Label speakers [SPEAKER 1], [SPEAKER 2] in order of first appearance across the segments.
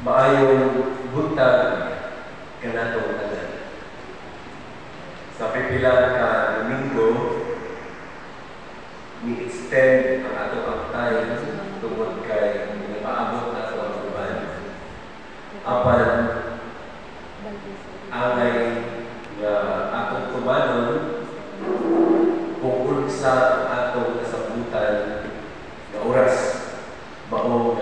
[SPEAKER 1] maayong buntag kanatong tanan. Sa pipila ka Domingo, ni-extend ang atong uptime tungod kay maabot na ito ang uban. Apan, angay nga atong tumanon kung unsa ang atong kasabutan na oras. Maong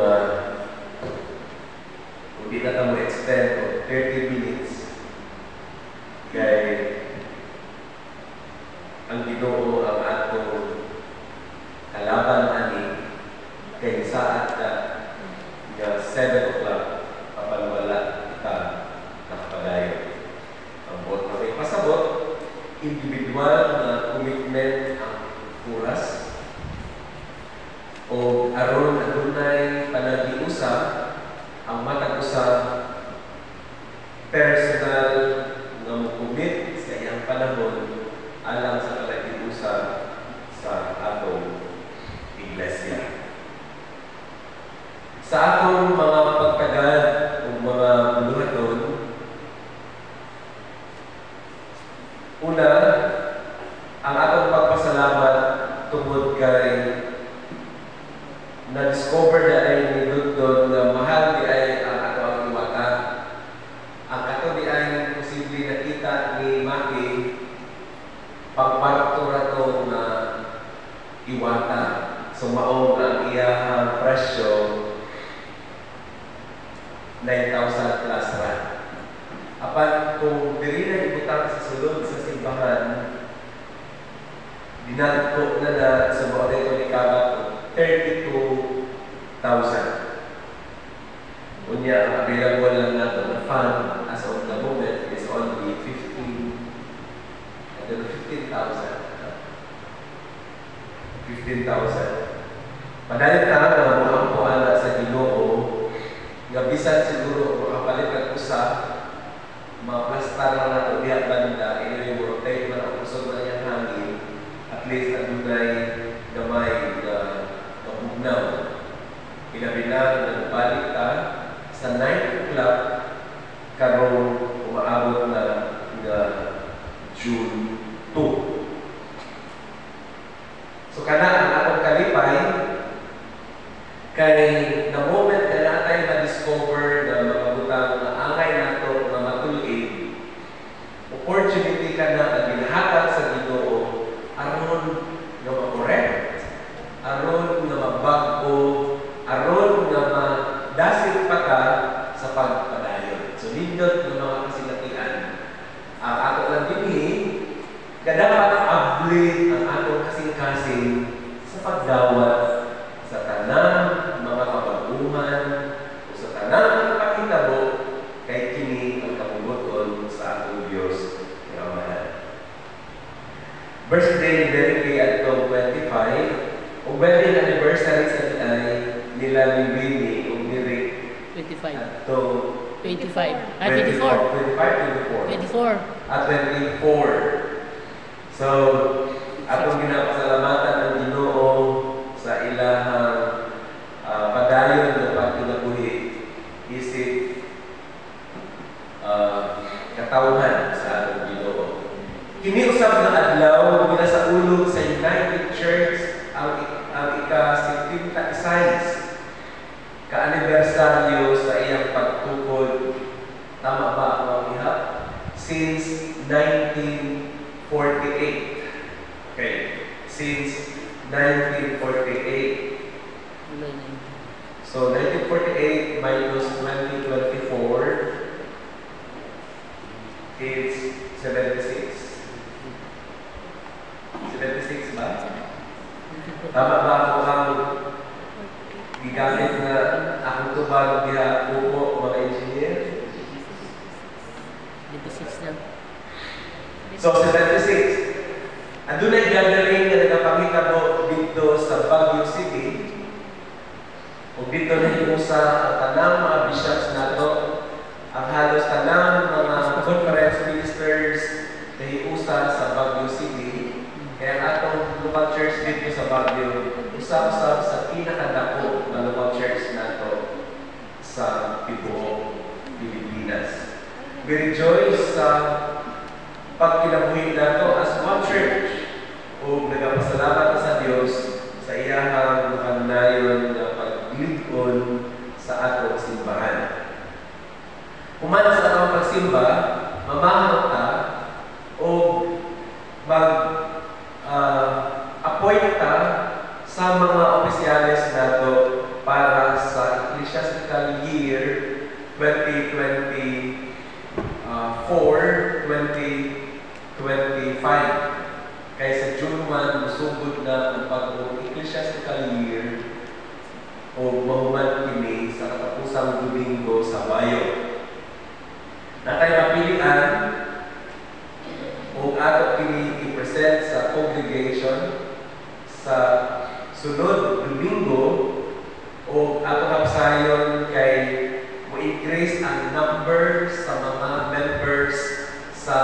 [SPEAKER 1] kung di na mo extend o 30 minutes kay ang Ginoo ang atong kalaban ani kay saat ka nga 7 o'clock papalwala ka nakapadayon. Ang buot na may pasabot, individual na commitment ang oras o aron adunay panagiusa ang matag usa personal nga mo-commit sa iyang panahon alang sa panagiusa sa atong iglesia. Sa atong mga pagtagad o mga buluhaton, una, ang atong pagpasalamat tungod kay na-discover na ay niludod na mahal di ay ang ato ang iwata. Ang ato di ay posible nakita ni Maki pagparaktura to na iwata. Sumaong ang iyang presyo 9,000 plus rand. Apan kung dili na ibutang sa sulod sa simbahan, dinadto na sa mga dito ni Kabat 32,000. Unya, ang available lang nato na fund as of the moment is only 15,000. Padayon na mga mga sa Ginoo nga bisan siguro makapalit ang usa, maplastar na nato diha banda, i-rotate man ang usog na niyang hangin, at least adunay gamay na mabugnaw. Pinabinang nagbalik ka sa 9 o'clock karong umaabot na June 2. So kana ang atong kalipay kay na moment na natay ma-discover na mga butang na angay nato na matulid, opportunity ka na na ginahatag sa Ginoo aron nga ma-correct, aron nga mabago, aron nga madasit pa ka sa pagpadayon. So nindot ng mga kasilatian. Ang ato lang dinhi nga dapat ablit ang atong kasing-kasing sa pagdawat sa tanang mga kabaguhan o sa tanang pagkitabo kay kini ang kapugoton sa atong Diyos nga Amahan. Birthday ni Derek atong 25 o wedding anniversary sa nila ni Winnie o ni Rick
[SPEAKER 2] 25.
[SPEAKER 1] atong
[SPEAKER 2] 25.
[SPEAKER 1] 24.
[SPEAKER 2] 24.
[SPEAKER 1] At 24. So, atong ginapasalamatan ang Ginoo sa ilahang padayon ng pagkinabuhi isip katawhan sa atong Ginoo. Kini usab na adlaw gina sa ulog sa United Church ang ika-76 ka-anibersaryo sa iyang pagtukod. Tama ba ang ihap? Since 1948. Okay. Since 1948. So 1948 minus 2024 is 76. 76 ba? Tama ba ako ang gigamit na akong tubag diha upo mga engineer?
[SPEAKER 2] 26 lang.
[SPEAKER 1] So 76. Adunay gathering nga nagapangitabo dito sa Baguio City. Ug dito na hinusa ang tanang mga bishops nato, ang halos tanang mga conference ministers na hiusa sa Baguio City. Kaya ang atong local church dito sa Baguio, usab-usab sa pinakadako na local church nato sa Pibuo. We rejoice sa pagkinabuhi nato as one church o nagapasalamat sa Dios sa iyahang nakanayon na paglingkod sa atong simbahan. Human sa atong pagsimba, mamahal ta o mag-appoint ta sa mga opisyales nato para sa ecclesiastical year 2024-2025. Kaya sa June 1, musugod na ang pag-ecclesiastical year o mahuman kini sa katapusang Domingo sa Mayo. Na tayo mapilian o ato kini i-present sa congregation sa sunod Domingo o ato kapsayon kay mo-increase ang number sa mga members sa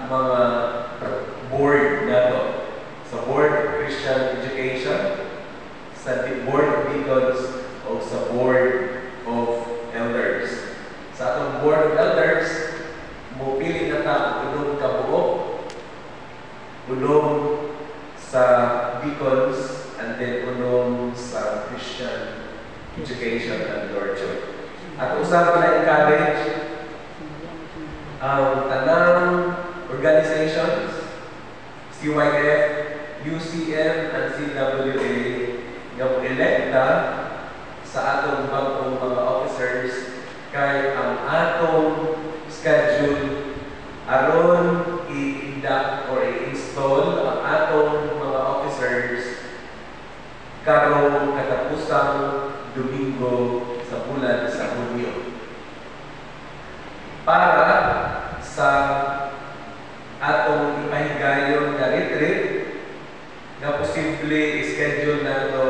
[SPEAKER 1] mga board nato. Sa Board of Christian Education, sa Board of Deacons o sa Board of Elders. Sa atong Board of Elders, mupili na ta unong kabuok, unong sa Deacons, and then unong sa Christian Education and Lordship. At usap na encourage ang tanang organizations, CYF, UCM, and CWA nga mo-electa sa atong bagong mga officers kay ang atong schedule aron i-induct or i-install ang atong mga officers karong katapusang Domingo sa bulan sa Hunyo. Para sa atong ipahigayon na retreat na posible schedule na ito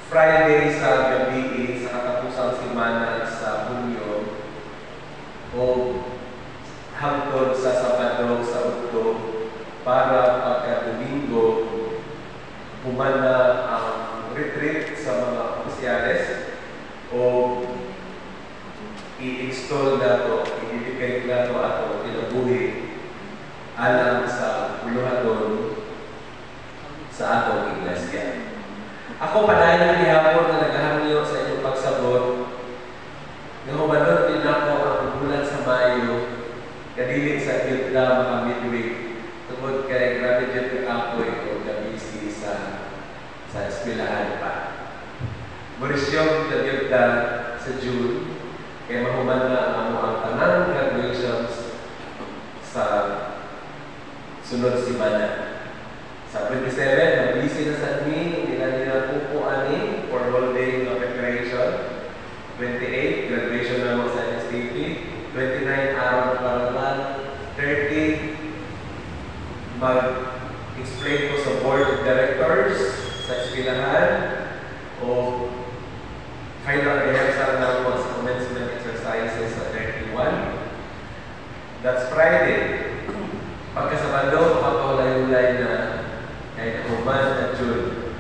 [SPEAKER 1] Friday sa gabi sa katapusang semana sa Hunyo o hangtod sa Sabado sa Udto para pagka-Domingo humana ang retreat sa mga opisyales o i-install na ito, i-dedicate na ito ato tinabuhi alang sa uluhadon sa atong iglesia. Ako panayon gihapon na naghangyo sa inyong pagsabot nga humanod din ako ang bulan sa Mayo kadili sa Yudla mga midweek tungod kay grabe dyan kakapoy o kabisi sa eskwelahan pa. Murisyong sa Yudla sa June kaya mahuman na ang tanang graduations sa sunod semana. Sa 27, mabilisin na sa amin, nila pupo ani for holding of preparation. 28, graduation na mo sa STP. 29, araw ng paralan. 30, mag-explain ko sa board of directors sa eskwelahan o final rehearsal na mo sa commencement exercises sa 31. That's Friday. Pagkasabado, mapapawalay-ulay na kay nakuman na June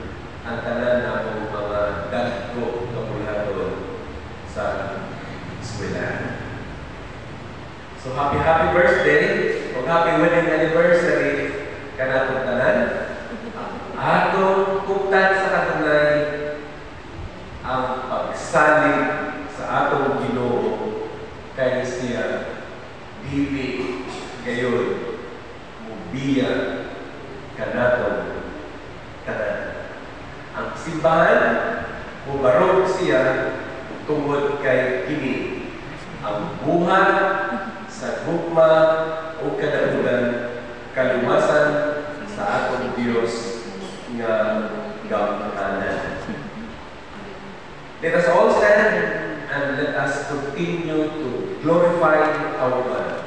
[SPEAKER 1] ang tanan na mga dagko na bulhado sa eskwelahan. So happy birthday o happy wedding anniversary kanatong tanan. Atong kuptan sa katunay ang pagsalig sa atong Ginoo kay siya dili gayon mubiya kanatong tanan. Ang simbahan mubarog siya tungod kay kini ang buhat sa gugma o kadahulan kaluwasan sa atong Dios nga gamhanan. Let us all stand and let us continue to glorify our God.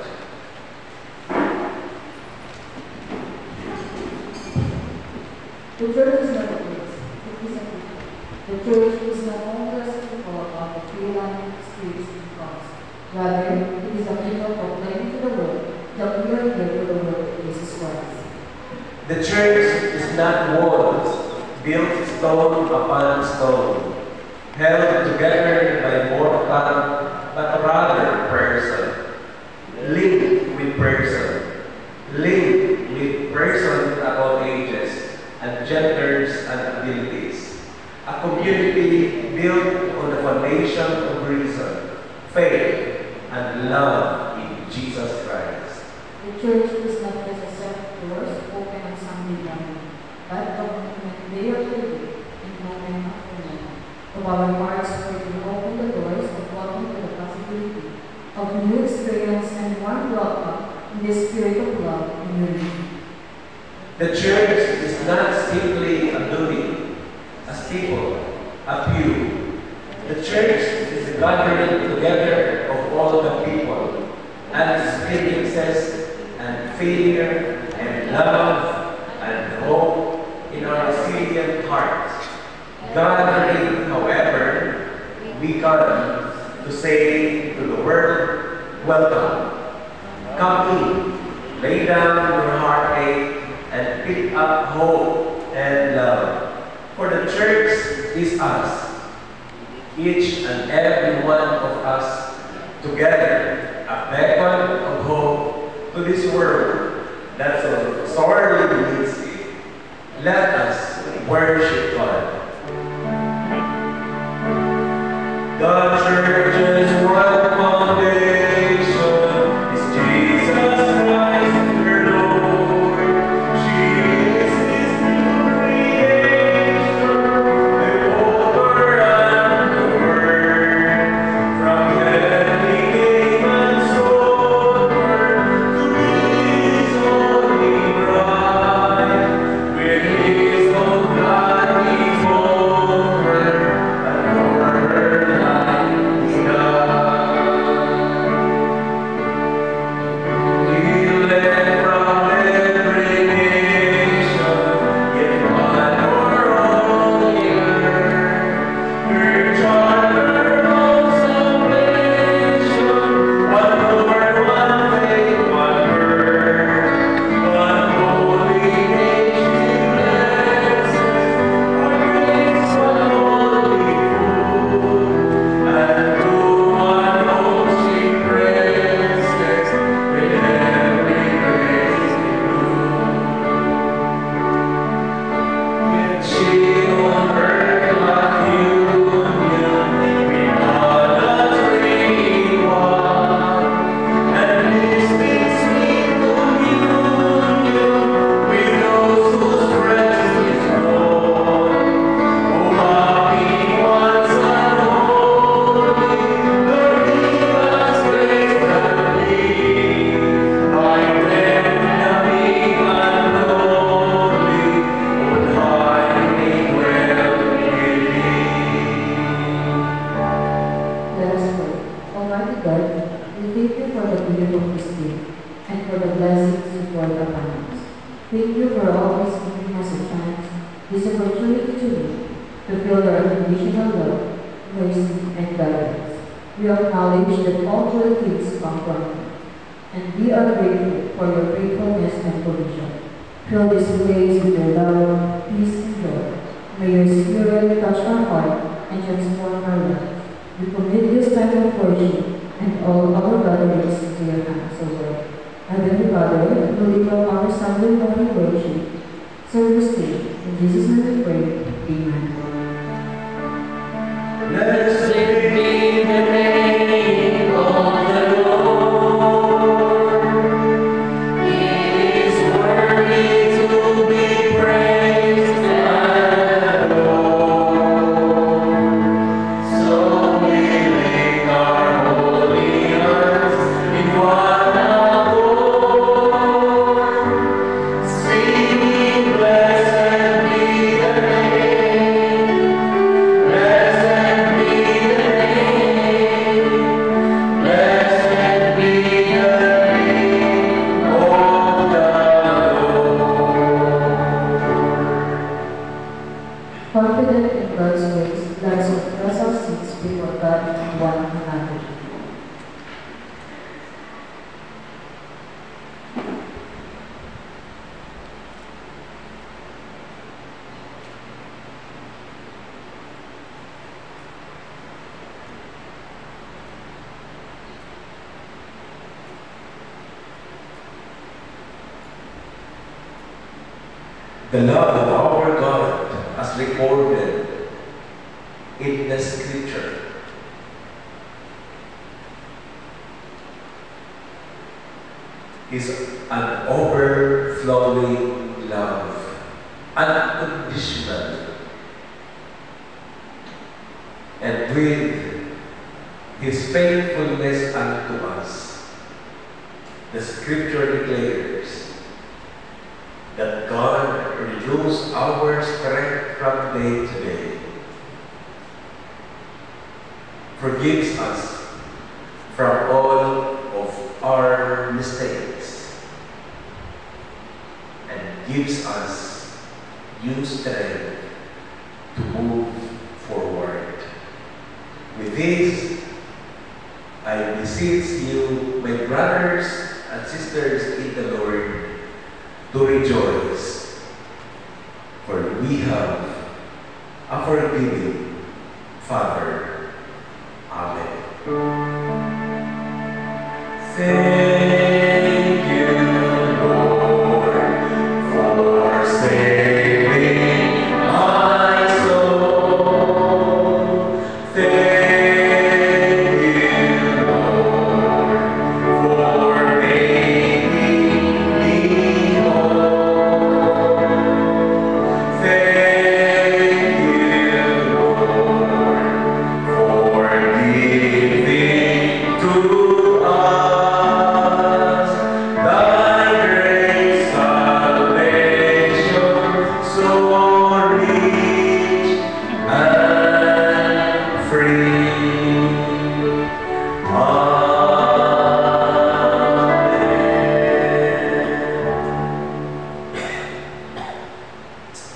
[SPEAKER 3] The church is not a place, it is a people. The church is no longer a people of the freelance streets and cross. Rather, it is a people proclaiming to the world that we are here for the work of Jesus Christ.
[SPEAKER 1] The church is not walls built stone upon stone, held together by mortal, but rather person. and love in Jesus Christ.
[SPEAKER 3] The church is not just a set of doors open on Sunday morning, but a movement day after day and moment after moment of our hearts where we open the doors of welcome to the possibility of new experience and warm welcome in the spirit of love and unity.
[SPEAKER 1] The church is not simply a building, a steeple, a pew. The church is a gathering together of all the people and experiences and failure and love and hope in our resilient hearts. Gathering, however, we come to say to the world, welcome. Come in, lay down your heartache and pick up hope and love. For the church is us, each and every one of us together, a beacon of hope to this world that so sorely needs it. Let us worship God. The church's one foundation is Jesus Christ, her Lord. She is His new creation, the author and the Word. From heaven He came and sought her to be His only bride. With His own blood He bought her, and for her life He died. He led from every nation, yet one for all the earth. Her charter of salvation, one Lord, one faith, one word, one holy nation blesses, one grace, one holy food, and to one hope she presses, with every grace yet she on earth like union, we are the three one, and this is sweet communion with those whose rest is gone. Oh, happy ones and holy, Lord, give us grace and peace. Like them young and lowly, on high we dwell with Thee.
[SPEAKER 3] Let us pray. Almighty God, we thank you for the gift of this day and for the blessings you poured upon us. Thank you for always giving us a chance, this opportunity to live, to feel your unconditional love, mercy, and guidance. We acknowledge that all good things come from you, and we are grateful for your faithfulness and provision. Fill this place with your love, peace, and joy. May your Spirit touch our heart and transform our lives. We commit this time of worship and all our gatherings into your hands, O Lord. Heavenly Father, we lift up our Sunday morning worship service day. In Jesus' name we pray. Amen.
[SPEAKER 1] Blessed be the name of the Lord. He is worthy to be praised and adored. So we lift our holy hands in one accord, singing, blessed be the name. Blessed be the name. Blessed be the name of the Lord.
[SPEAKER 3] Confident in God's grace, let us confess our sins before God and one another.
[SPEAKER 1] The love of our God as recorded in the Scripture. is an overflowing love, unconditional. And with His faithfulness unto us, the Scripture declares that God renews our strength from day to day, forgives us from all of our mistakes, and gives us new strength to move forward. With this, I beseech you, my brothers and sisters in the Lord, to rejoice, for we have a forgiving Father. Amen. Thank you, Lord, for saving my soul. Thank you, Lord, for making me whole. Thank you, Lord, for giving to us thy great salvation, so rich and free.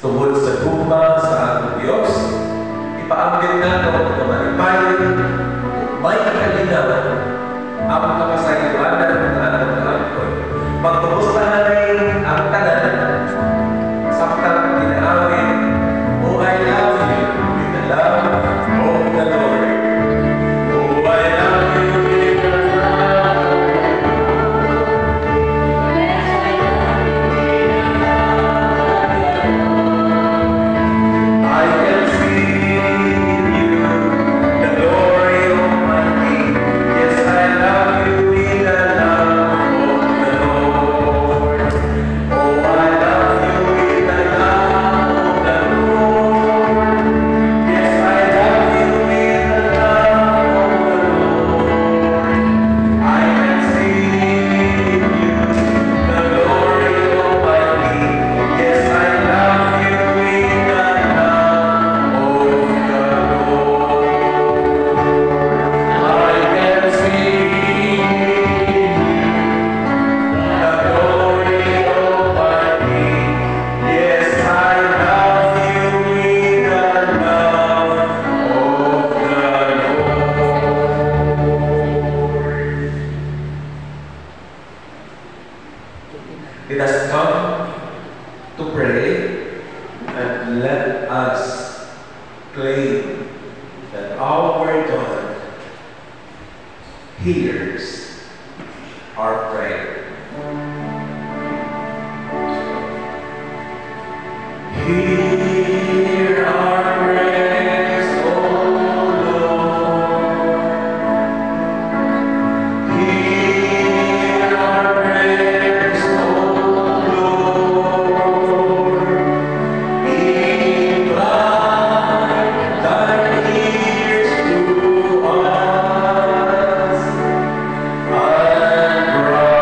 [SPEAKER 1] Tungkol sa gugma sa ating Diyos, ipaambit nato na malipayon, may kalinawan, ang makasayuanan ng ating kaangkon. Pagkumustahan rin ang tanan, saktang ginaawin, oh I love you with the love of the Lord. Oh I love you with the love of the Lord. Yes, I love you with the love of the Lord. I can see in you the glory of my King. Yes, I love you with the love of the Lord. Oh, I love you with the love of the Lord. Yes, I love you with the love of the Lord. I can see in you the glory of my King. Yes, I love you with the love of the Lord. I can see in you the glory of my King. Yes, I love you with the love of the Lord. Let us come to pray, and let us claim that our God hears our prayer. Hear our prayers, O Lord. Hear our prayers, O Lord. Incline thine ears to us, and grant us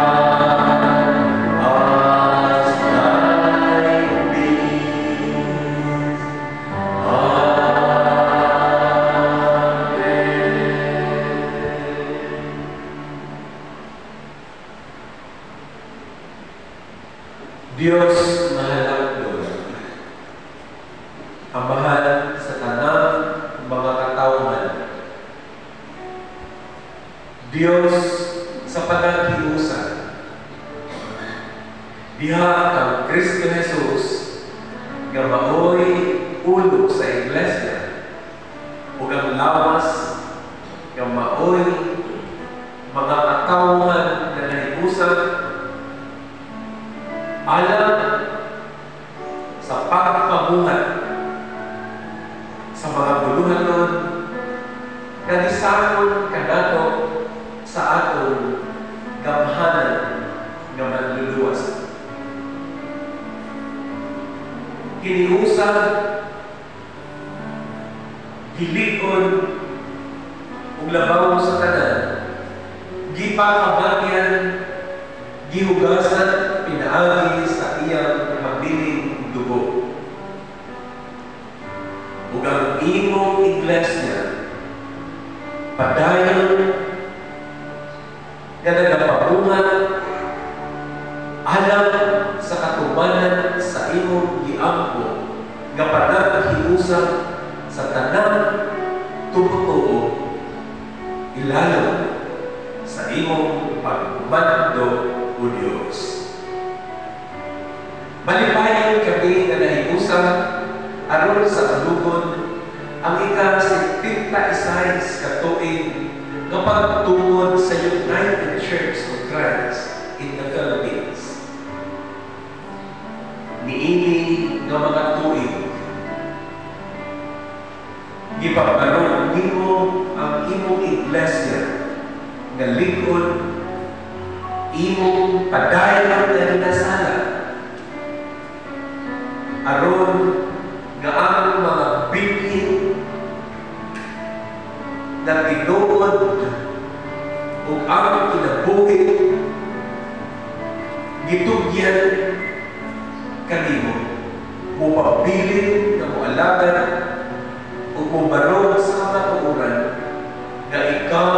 [SPEAKER 1] thy peace. Diyos mahalang Lord, ang mahal sa tanang mga katawhan. Diyos sa panaghiusan, diha kang Kristo Jesus nga maoy ulo sa iglesia ug ang lawas nga maoy mga katawhan nga nahiusan alam sa pagpamuhat sa mga buluhanon nga disakon kanato sa aton gamhanan nga hiniusag, hilikon, ug labaw sa tanan, gipakabagyan, gihugasan, pinaagi sa iyang habiling dugo. Ug ang imong iglesia, padayon nga nagapabungan alam sa katubanan sa imong giampo nga panaghiusap sa tanang tumutuo ilalo sa imong pagmando o Diyos. Malipayon kami nga nahiusap aron sa kalugon ang ika-76 katuig nga pagtungod sa United Church of Christ in the Philippines. Niini nga mga tuig, gipagkaroon nimo ang imong iglesia nga lingkod, imong padayon nga rinasala aron nga ang mga bilhin na tinuod o ang kinabuhi gitugyan kanimo mupabilin na mualagan o mubarog sa katuuran na ikaw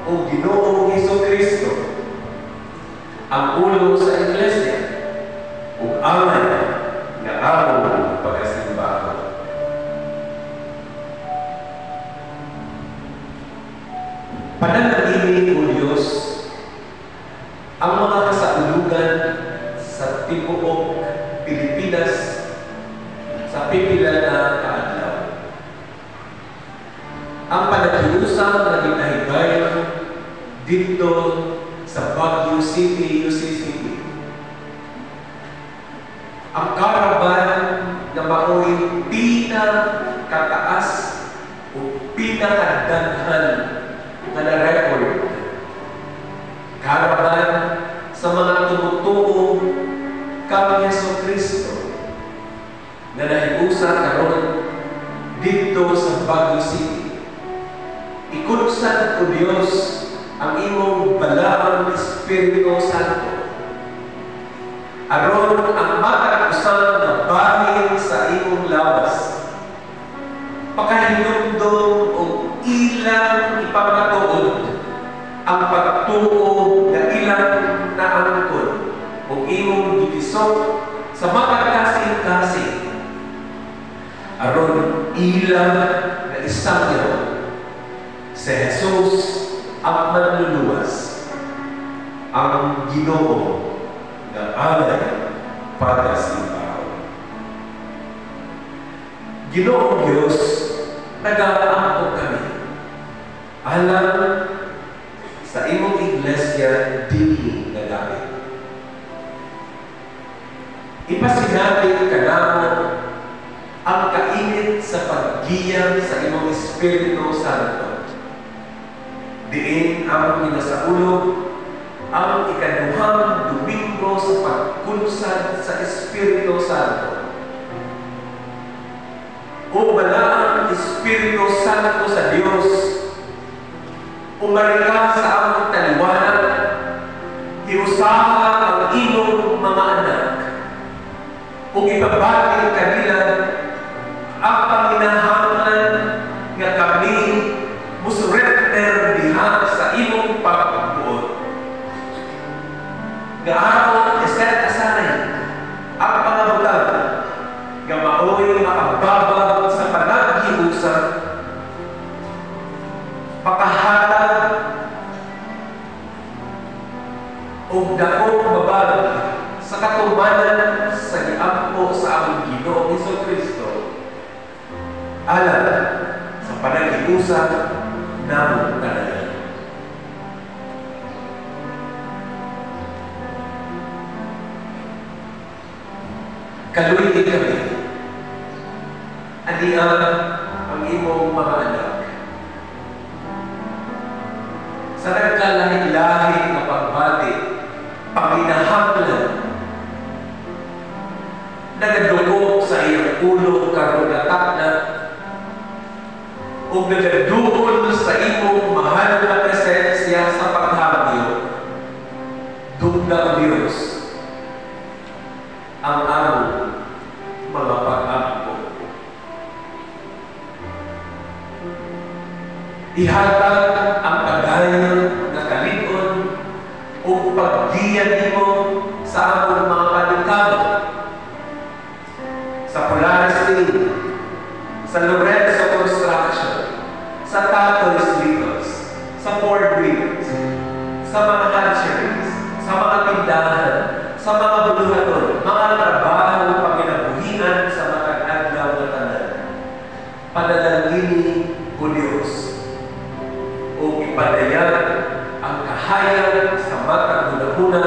[SPEAKER 1] o Ginoong Hesukristo ang ulo sa iglesia o amay na among pagkasimbahan. Pananatili o Diyos ang mga kasaulugan sa tibuok Pilipinas sa pipila na kaadlaw. Ang panaghiusap na ginahigayon dito sa Baguio City, UCCP. Ang karaban na mao'y pinakataas o pinakadaghan na na-record. Karaban sa mga tumutuo kang Jesucristo na nahiusa karon dito sa Baguio City. Ikunsan o Diyos ang imong balaang Espiritu Santo aron ang matag-usan na bahin sa imong lawas pakahinumdum o ilang ipagkatuod ang pagtuo na ilang naangkon o imong gitisok sa matagkasing-kasing aron ilang na isangyo si Jesus ang manluluwas, ang Ginoo na alay para sa tao. Ginoong Diyos, nag-aangkon kami alam sa imong iglesia dili na gamit. Ipasinabi ka namo ang kainit sa paggiyang sa imong Espiritu Santo. Diin ang minasaulog ang ikaduhang Domingo sa pagkunsad sa Espiritu Santo. O balaang Espiritu Santo sa Diyos, umarika sa among taliwanag, hiusaha ang imong mga anak, kung ipabati kanila ang panginahanglan nga kami musurrender diha sa imong pagbuot. Nga aron iset aside ang pangabutang nga mao'y makababag sa panaghiusap, pakahatag o dakong babag sa katumanan sa giampo sa among Ginoong Hesukristo alam sa panaghiusap namong tanan. Kaluhin kami anian ang imong mga anak sa nagkalahi-lahi na pagbati, panginahanglan, nagadugo sa ulo karon atak na ug nagaduol sa imong mahal na presensya sa paghamyo, dugna ang Diyos ang among mga pag-ampo. Ihatag ang kagayon na kalig-on o pagdiyan nimo sa among mga kalingkabo, sa Polaris Team, sa Lorenzo Construction, sa Tato's Litos, sa Ford Wheels, sa mga hatcheries, sa mga tindahan, sa mga buluhaton, mga trabaho pagkinabuhian sa mga adlaw na tanan. Panalangini ko Diyos o ipadayag ang kahayag sa matang hunahuna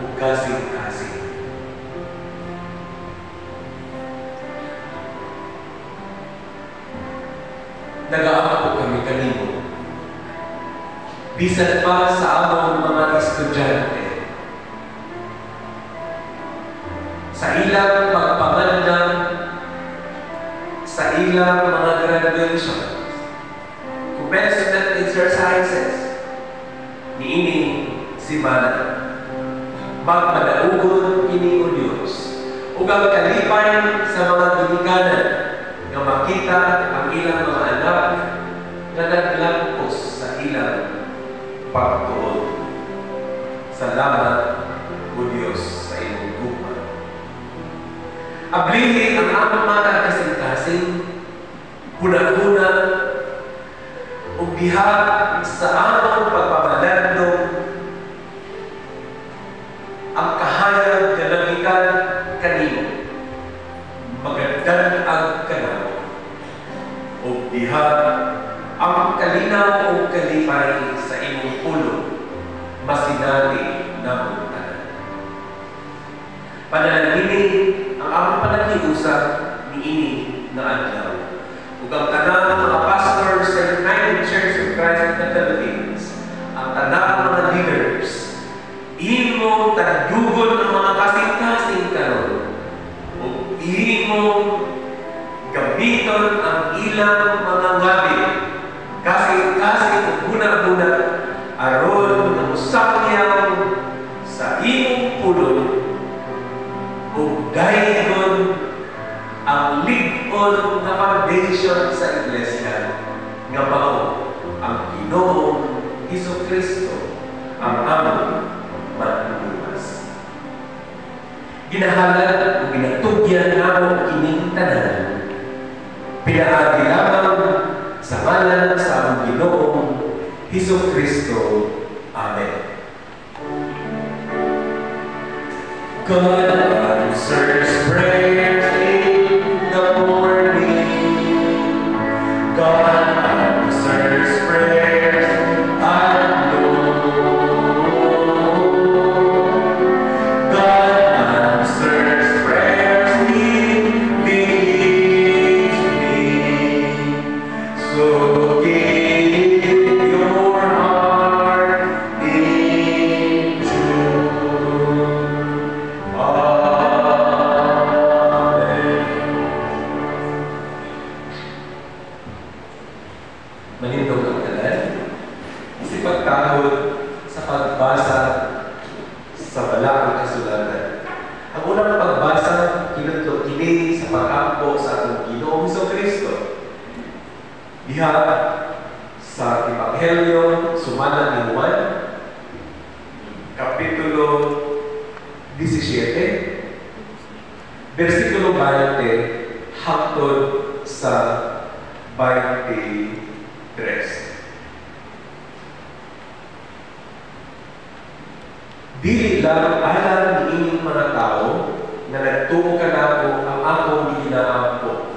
[SPEAKER 1] o kasing-kasing. Nag-aako kami kanino. Bisan pa sa among mga estudyante, sa ilang pagpangandang, sa ilang mga graduations, commencement exercises, niini si Mana. Magpadaugon kini o Diyos, ug ang kalipay sa mga ginikanan nga makita ang ilang mga anak na naglangkos sa ilang pagtuon. Salamat o Diyos sa iyong guma. Ablihi ang among mga kasing-kasing, huna-huna, ug diha sa among pagpamalandong ang kahayag na nagikan kanimo. Magandang ang kanaw. Ug diha ang kalinaw ug kalipay sa imong pulo, masinati na tanan. Panalangini ang among panagiusap niini na adlaw. Ug ang tanang mga pastors sa United Church of Christ of the Philippines, ang tanang mga leaders, imong tagdugon ang mga kasing-kasing karon. Ug imong gamiton ang ilang mga ngabi, kasing-kasing ug guna-guna, aron na musakyaw sa imong pulo ug daygon ang lig-on na foundation sa iglesia nga mao ang Ginoong Hesukristo ang among matulumas. Ginahalad o ginatugyan namo kining tanan, pinaagi lamang sa ngalan sa among Ginoong Hesukristo. Amen. God answers prayers in the morning. God answers prayers at noon. God answers prayers in the evening. So give your heart in tune. Manindog ang tanan, si pagtahod sa pagbasa sa balaang kasulatan. Ang unang pagbasa, kinudlo kini sa pag-ampo sa atong Ginoong Hesukristo. Diha sa Ebanghelyo sumala ni Juan, Kapitulo 17, versikulo 20 hangtod sa 23. Dili lang alam ni inyong mga tao na nagtuo ka na po ang akong ginaampo,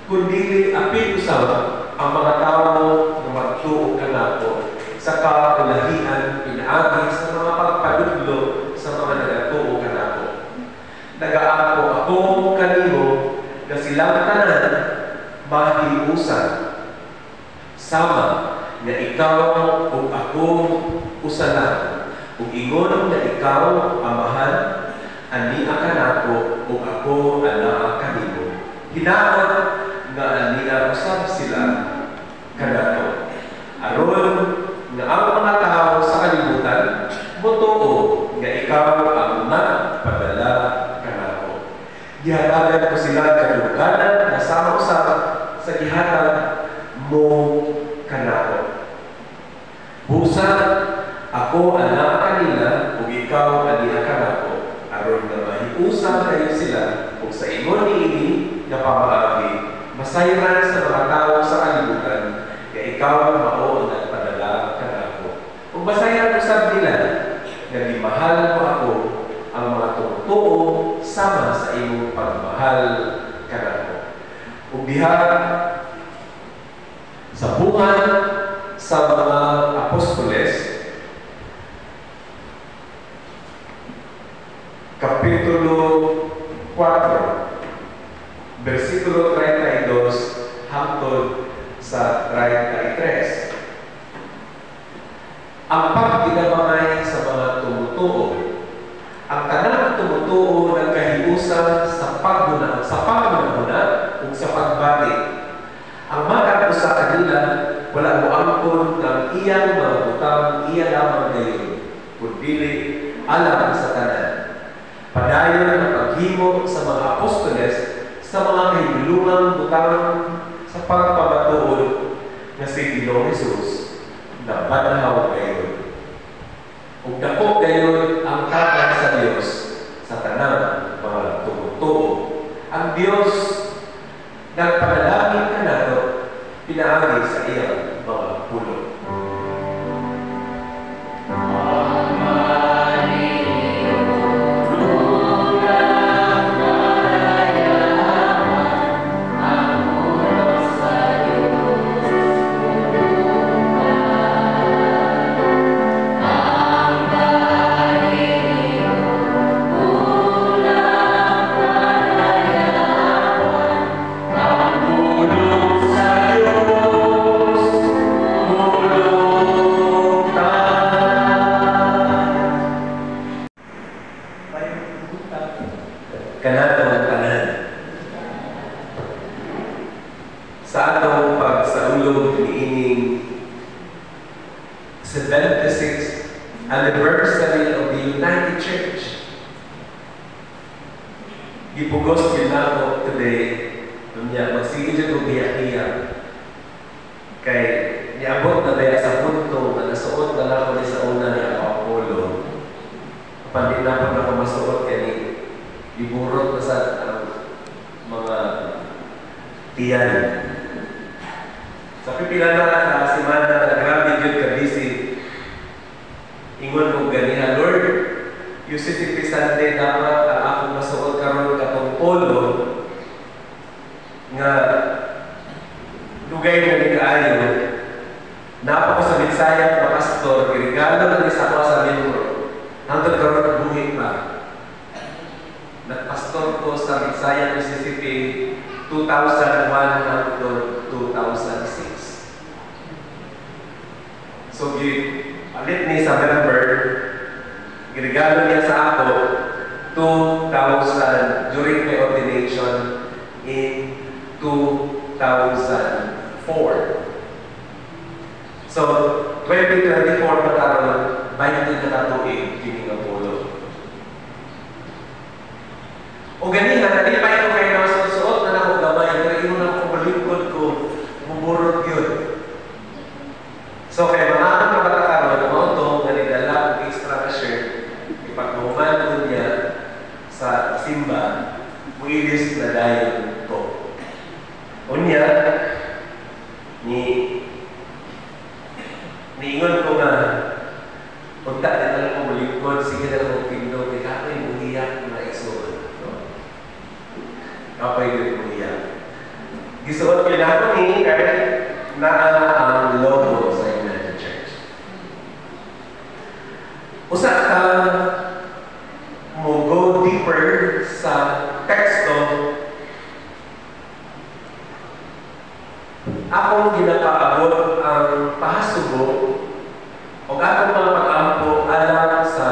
[SPEAKER 1] kundi apil usab ang mga tao na magtuo ka na po sa kakulahian pinaagi sa mga pagpadudlo sa mga nagatuo ka na po. Nagaampo ako kanimo na silang tanan mahiusan sama na ikaw o ako usalan, ug ingon na ikaw amahan ani ka nako ug ako ana kanimo, Hinaot nga nila usab sila kanato. Aron nga ang mga tao sa kalibutan mutuo nga ikaw ang nagpadala kanato. Gihatagan ko sila kadugkanan na sama usab sa gihatag mo kanato. Busa ako anak kanila ug ikaw aniha kanato aron nga mahiusa kayo sila ug sa ingon niini nga pamaagi masayran sa mga tao sa kalibutan nga ikaw mao ang nagpadala kanato. Ug masayran usab nila nga gimahal mo ako ang mga tumutuo sama sa imong pagmahal kanato. Ug diha sa bungan sa mga apostoles, Kapitulo 4, versikulo 32 hangtod sa 33. Ang pagtinabangay sa mga tumutuo. Ang tanang tumutuo nagkahiusan sa pagmuna ug sa pagbati. Ang mga sa kanila wala mo angkon ng iyang mga butang iya lamang ngayon, kundi alam sa tanan. Padayon ang paghimo sa mga apostoles sa mga kahigulungang butang sa pagpamatuod na si Ginoong Hesus na banhaw ngayon. Ug dako gayon ang tabang sa Dios sa tanang mga tumutuo. Ang Dios nagpanalangin kanato pinaagi sa iyang mga pulong. Sa atong pagsaulog niining 76th anniversary of the United Church. Gipugos yun ako today, magsige dyan kong biyak-iyak. Kay niabot na dahil sa punto na nasuot na lang ako sa una ni Apollo. Kapag na pa na masuot kani, iburot na sa mga tiyan. Sa pipila na simana na grabe yun ka-busy. Ingon mo ganiha, Lord, yung City Sunday dapat ang akong masuot karon katong polo nga lugay na ni kaayo. Napa ko sa minsayang na pastor, regalo na ni sa ako sa membro. Hanggang karon buhit pa. Nagpastor ko sa minsayang Mississippi 2001 hanggang 2006. So, alit ni sa member, ginigalo niya sa ako 2,000 during my ordination in 2004. So, 2024 pa karon, 20 na katuig kining Apollo. O ganina, nalipay ko kayo na susuot na ako gabay, pero ino na kung malingkod ko, bumurot yun. So, kaya mga akong kapatakaroon, mga ganidala kong extra na shirt, ipagmuman ko niya sa simba, muilis na dayon ko. Unya, niingon ko nga, punta na lang ko malingkod, sige na lang kong pindog, kapoy muhiyak na exod. Kapoy muhiyak. Gisuot ko na ako ni kahit na ang logo sa United Church. Usa ka mo go deeper sa teksto, akong ginapaabot ang pahasugo o akong mga pag-ampo alam sa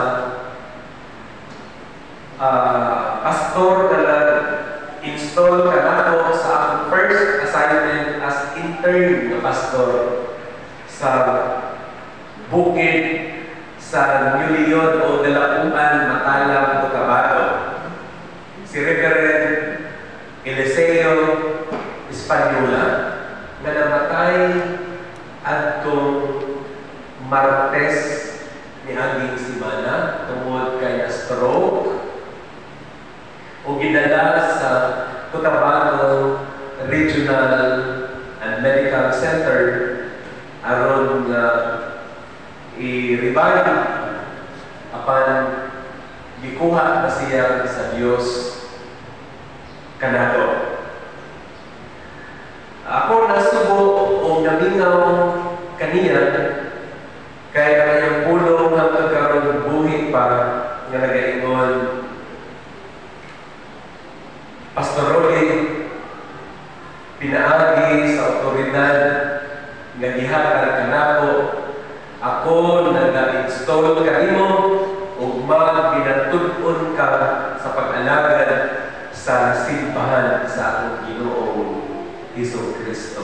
[SPEAKER 1] pastor na install ka nato bukid sa New Leon o Dalapuan, Matalang, Cotabato. Si Reverend Eliseo Española na namatay adtong Martes ni aging simana tungod kay na stroke o ginala sa Cotabato Regional and Medical Center aron i-revive apan gikuha na siya sa Dios kanado. Ako nasubo o namingaw kaniya kaya kanyang pulong ang magkaroon buhi pa nga nagaingon pastoroli pinaagi sa otoridad nga gihatag kanako ako nag-install kanimo ug magpinatud-on ka sa pag-alagad sa simbahan sa akong Ginoong Hesus Kristo.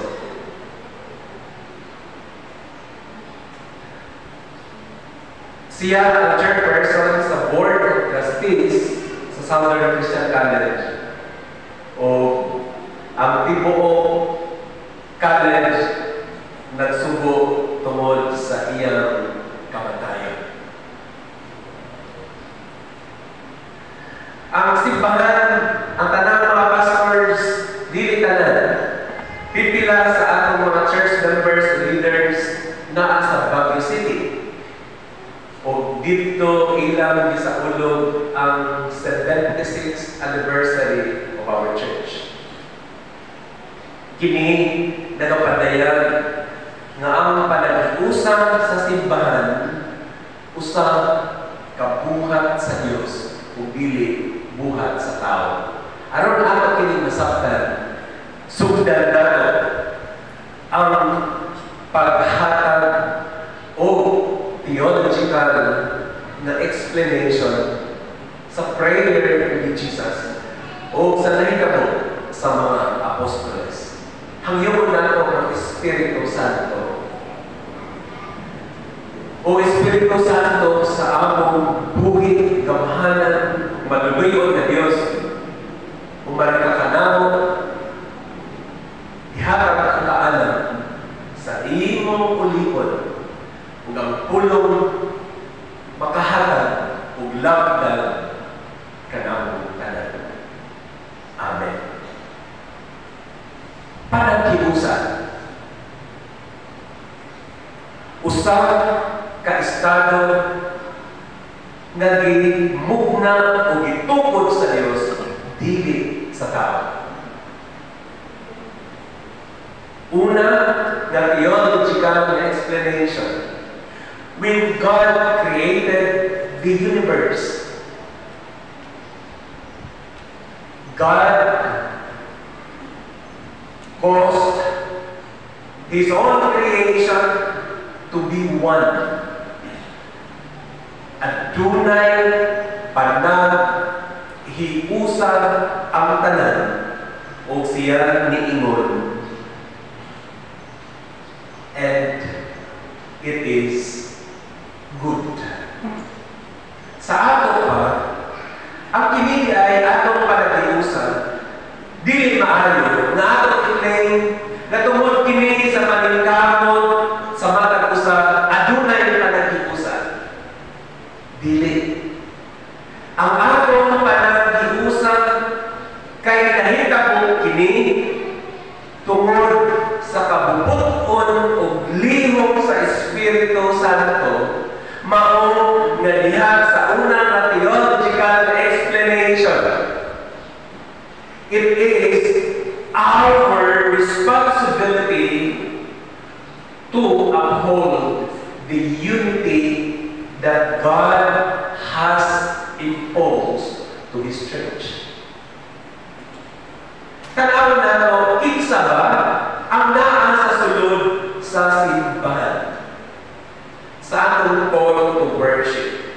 [SPEAKER 1] Siya ang chairperson sa Board of Trustees sa Southern Christian College o ang tibuok college nagsubo tungod sa iyang kamatayon. Ang simbahan, ang tanang mga pastors, dili tanan, pipila sa atong mga church members, leaders na sa Baguio City. O dito ilang gisaulog ang 76th anniversary of our church. Kini nagapadayan nga ang panag-usap sa simbahan usab kabuhat sa Dios ug dili buhat sa tao. Aron ato kini masabtan sugdan nato ang paghatag o theological na explanation sa prayer ni Jesus o sa nahitabo sa mga apostoles. Hangyon nato ang Espiritu Santo. O Espiritu Santo sa among buhi, gamahanan, maluloyon na Diyos. Umarika ka namo, iharap ang kaalam sa imong ulikod ug ang pulong makahatag ug labdag kanamong tanan. Amen. Panagkiusan. Usab ka estado nga gimugna o gitukod sa Dios dili sa tao. Una nga theological na explanation. When God created the universe, God caused His own creation to be one. At tunay panag-hiusan ang tanan o siya niingon. And it is good. Sa ato pa, ang kini ay atong panag-hiusan dili maayo na atong i-claim na tungod kini sa maningkamot sa matag usa adunay panag-hiusan. Dili. Ang atong panag-hiusan kay nahitabo kini tungod sa kabubuton o lihok sa Espiritu Santo mao nga diha sa unang na theological explanation. It is our responsibility to uphold the unity that God has imposed to His church. Tanawin nato, kinsa ba ang naa sa sulod sa simbahan? Sa atong call to worship.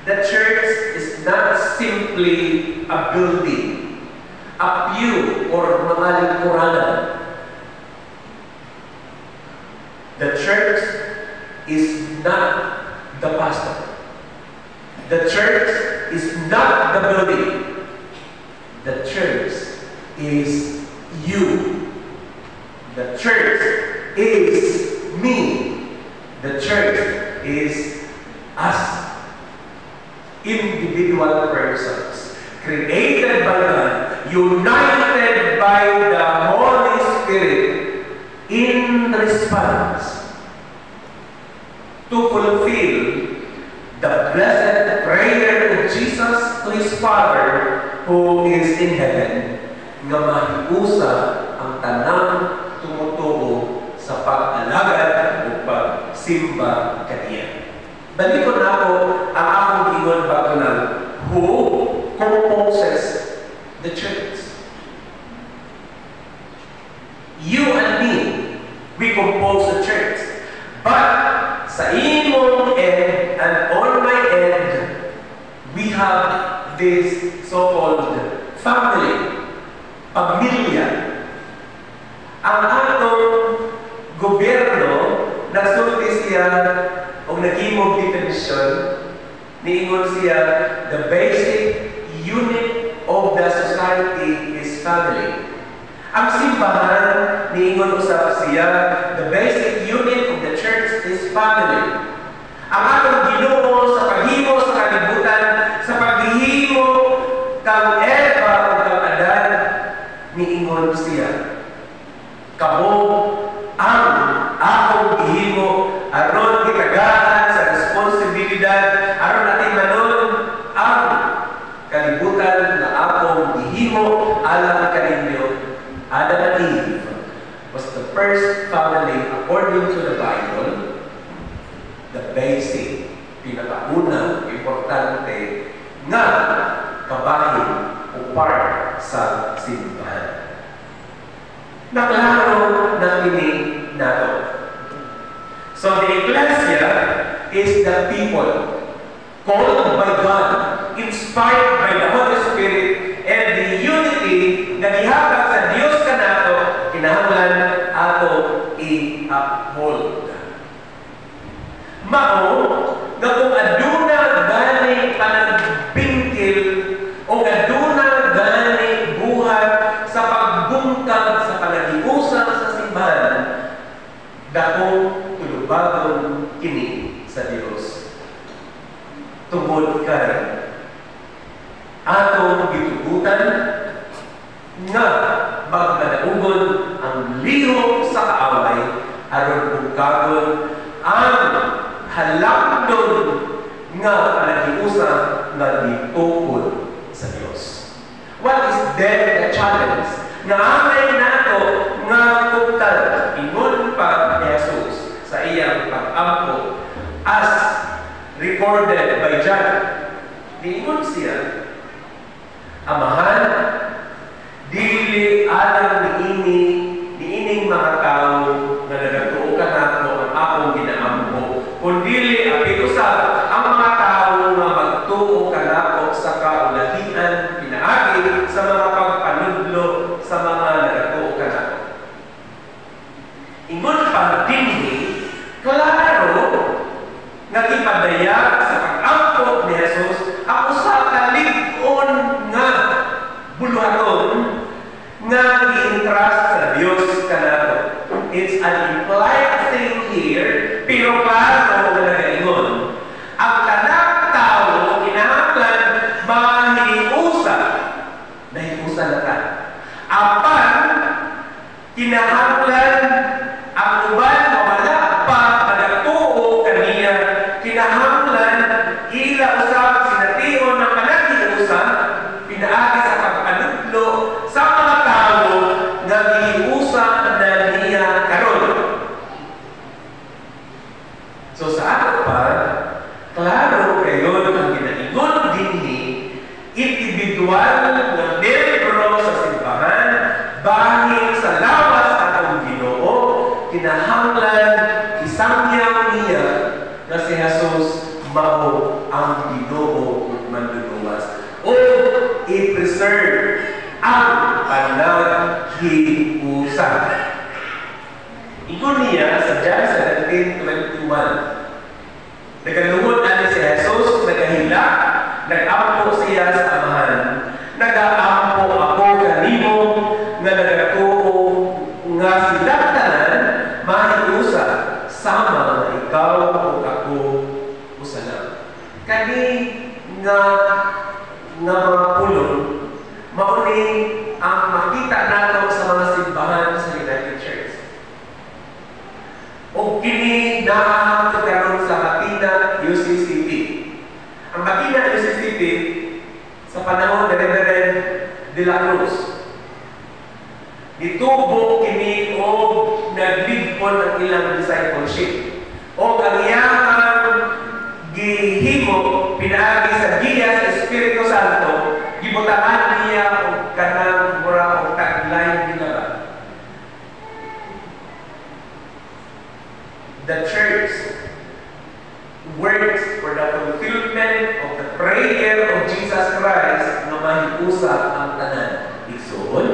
[SPEAKER 1] The church is not simply a building, a pew, or mga lingkuranan. The church is not the pastor. The church is not the building. The church is you. The church is me. The church is us. Individual persons, created by God, united by the Holy Spirit in response to fulfill the blessed prayer of Jesus to His Father who is in heaven, nga mahiusa ang tanang tumutuo sa pag-alagad o pagsimba kaniya. Balikon ako ang akong ingon bago na who composes the church. You and me, we compose the church. But sa imong end and on my end, we have this so-called family, pamilya. Ang atong gobyerno, nagsulti siya o naghimog definition, niingon siya, the basic unit of the society is family. Ang simbahan, niingon usap siya, the basic unit of the church is family. Ang atong Ginoo sa paghimo sa kalibutan, sa paghimo kang Eva o kang Adan, niingon siya, kamo ang akong gihimo aron gitagaan sa responsibilidad aron natin manon ang kalibutan na akong gihimo alang kaninyo. Adam and Eve was the first family according to the Bible, the basic, pinakaunang, importante nga kabahin o part sa simbahan. Naklaro na ini nato. So the Ecclesia is the people called by God, inspired by the Holy Spirit, and the unity na gihatag sa Dios kanato kinahanglan ato i-uphold. Mao nga kung aduna gani panagbingkil o aduna gani buhat sa pagbungkag sa panagiusa sa simbahan, dakong tulubagon kini sa Dios. Tungod kay atong gitugutan nga magmadaugon ang lihok sa kaaway aron bungkagon ang halakdon nga panagiusa nga gitukod sa Dios. What is then the challenge? Nga amay nato nga kubtan ingon pa ni Jesus sa iyang pag-ampo as recorded by John. Diingon siya, Amahan, dili alang niining mga tao nga nagatuo ka nato ang akong ginaampo, kundili apil usab ang mga tao nga magtuo ka nato sa kaulahian pinaagi sa mga pagpanudlo sa mga nagatuo ka nato. Ingon pa dinhi, klaro nga ipadayag sa pag-ampo ni Jesus ang usa ka lig-on nga buluhaton nga gi-entrust sa Dios kanato. It's an implied thing here, pero klaro nga nagaingon. Ang tanang tao kinahanglan mahiusa. Nahiusa na ka. Apan kinahanglan ang uban mawala pa madagtuo kaniya, kinahanglan ila usab sination ng panagiusa pinaagi sa pagpanudlo sa mga tao nga giusa na niya karon. So sa ato pa, klaro kayo ang ginaingon dinhi, individual na membro sa simbahan bahin sa lawas atong Ginoo, kinahanglan isangyaw niya na si Jesus mao ang Ginoo ug manluluwas o i-preserve ang panaghiusa. Ingon niya sa John 17:21, Nagaluhod ani si Jesus, nagahila, nag-ampo siya sa Amahan. Nag-aampo ako kanimo nga nagatuo nga sila tanan mahiusa sama nga ikaw ug ako usa. Kani nga mga pulong mauni ang makita nato sa mga simbahan sa United Church. O kini naahang karon sa Makina UCCP. Ang Makina UCCP sa panahon ni Reverend De La Cruz, ditubo kini o nag-lead po ng ilang discipleship. O ang iyang gihimo pinaagi sa giya sa Espiritu Santo, gibutangan niya o kanang mura o tagline nila ba? The church works for the fulfillment of the prayer of Jesus Christ na mahiusa ang tanan. Igsoon,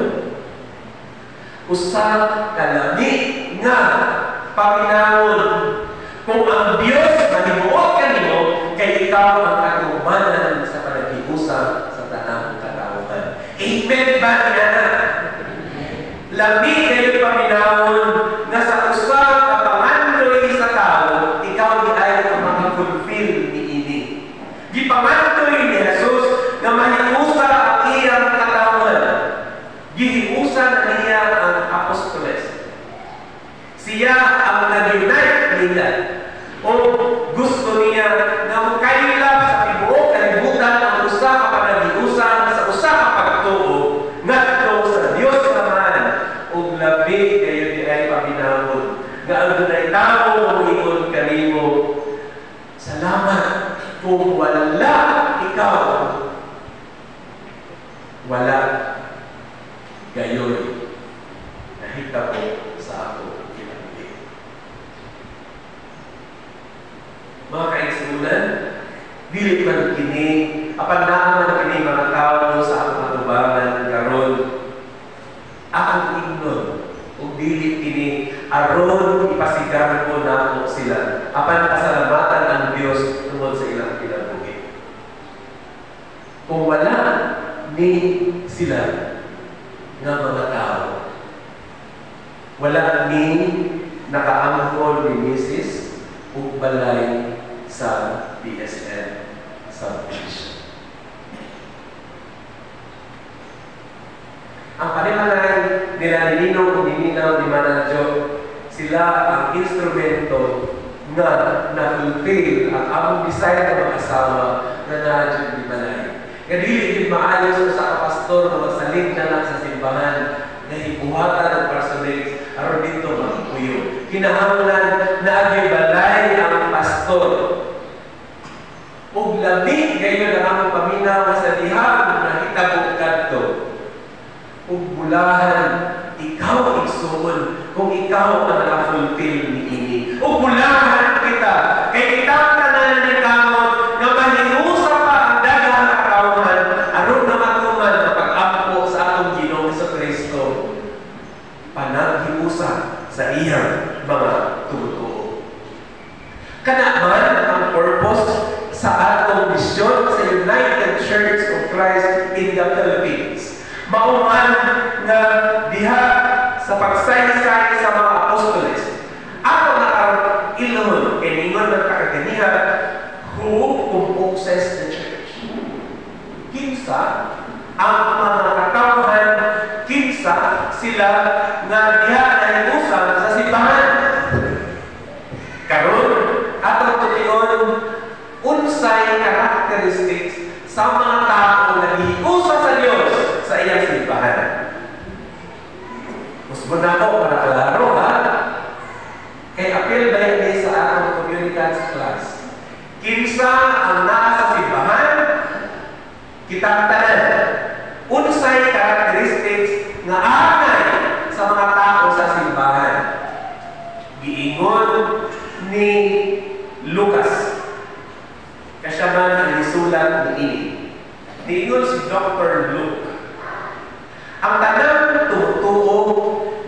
[SPEAKER 1] usa kalami nga paminawon kung ang Dios manimuot kanimo kay ikaw ang katumanan sa panagiusa sa tanang katawhan. Amen ba niya? Lami kayo paminawon nga sa usa ka pangandoy sa tao, ikaw di ay ang fulfill ni ini. Gipamandoy ni Jesus nga mahiusa ang iyang katawhan. Gihiusa na niya ang apostoles. Siya ang nag-unite nila. O gusto niya na makailap sa tibuok kalibutan ang usa ka panagiusa sa usa ka pagtuo ngadto sa Dios naman ug labi kayo di ay paminawon nga ang dunay tawo moingon kanimo, salamat kung wala ikaw, wala gayoy nakita ko sa ako kinabili. Mga kaigsunan, dili man kini apan naa man kini mga tao sa akong atubangan karon akong ignon ug dili kini aron ipasigar ko nako sila apan pasalamatan ang Dios tungod sa ilang kinabuhi. Kung wala ni sila nga mga tao, wala ni nakaangkol ni Mrs. ug balay sa PSN subdivision. Ang panimalay nila ni Nino ug ni Ninaw ni Manadjo, sila ang instrumento na na-fulfill ang among design ng mag-asawa na nadyo ni Manay. Nga dili din maayos sa kapastor na magsalig na lang sa simbahan na hibuhatan ng personages aron dito magpuyo. Kinahanglan na agay balay ang pastor. Ug labi gayon ang among paminaw sa dihang nakita kong kadto. Ug bulahan ikaw igsuon kung ikaw ang na-fulfill ni ini. Ug bulahan kita kay kita tanan ni kamot nga mahiusa pa ang daghang katawhan aron na matuman ang pag-ampo sa atong Ginoong Kristo. Panaghiusa sa iyang mga tutuo. Kana man ang purpose sa atong misyon sa United Church of Christ in the Philippines. Mauman nga diha sa pagsaysay sa mga apostoles. Ako na ilon, kiningon ng kakaganihan, who composes the church. Kinsa ang mga katawhan, kinsa sila nga diha na iusan sa simbahan. Karon atong tution unsay characteristics sa mga tao na iusa sa Dios sa iyang simbahan. Musbon na ako para klaro ha. Kay apil ba yan sa atong communicants class? Kinsa ang naa sa simbahan? Kitang tanan. Unsay characteristics nga angay sa mga tao sa simbahan. Giingon ni Lucas. Kasyaman ang isulat ni ini. Giingon si Dr. Luke. Ang tanang tumutuo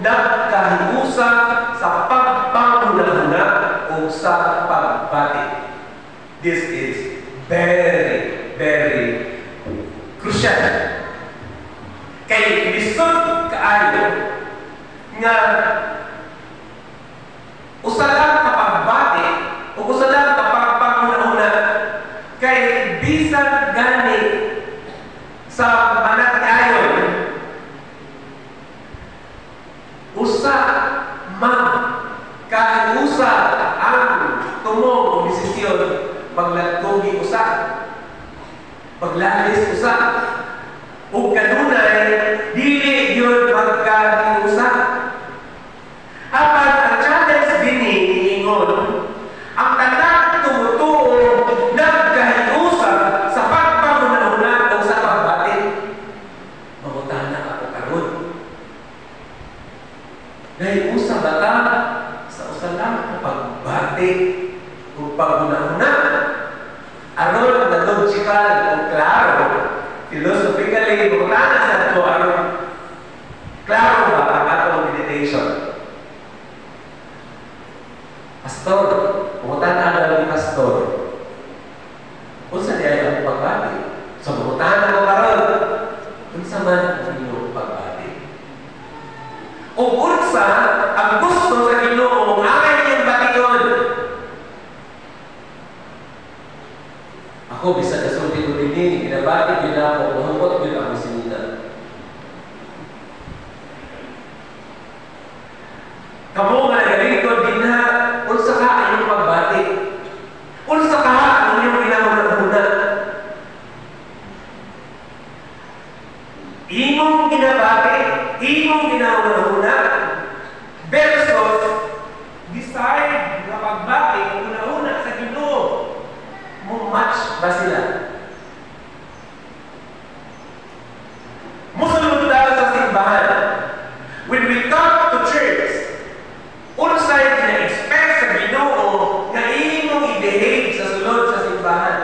[SPEAKER 1] nagkahiusa sa pagpanghunahuna o sa pagbati. This is very, very crucial. Kay lisod kaayo nga usa lang kapagbati o usa lang kapagpanguna-una kay bisan gani sa panag-ayon usa man kahiusa ang tumong desisyon paglatkogi usa paglalis usa ug kanunay dili yun magkahiusa. Apan ang challenge dinhi ingon ang tanan tumutuo nagkahiusa sa pagpanguna-una o sa pagbati. Mangutana ako karon. Nahiusa ba ta sa usa lang pagbati o paguna-una? Aron na logical o klaro, philosophically, mangutana sa ito aron klaro ba ang atong meditation? Pastor, mangutana na ni pastor. Unsa diay ang pagbati? So mangutana ko karon. Unsa man ang inyong pagbati? O unsa ang gusto sa Ginoo nga inyong bation? Ako bisa kasulti ko din ginabati gyud ako, mahupot gyud ako sinina. Kamo nga nagalikod dinha, unsa ka inyong pagbati? Unsa ka ang inyong ginahuna-huna? Imong ginabati, imong ginahuna-huna versus decide na pagbati una-una sa Ginoo. Mo match ba sila? Musulod tayo sa simbahan. When we come to church, unsay gina-expect sa Ginoo nga imong i-behave sa sulod sa simbahan.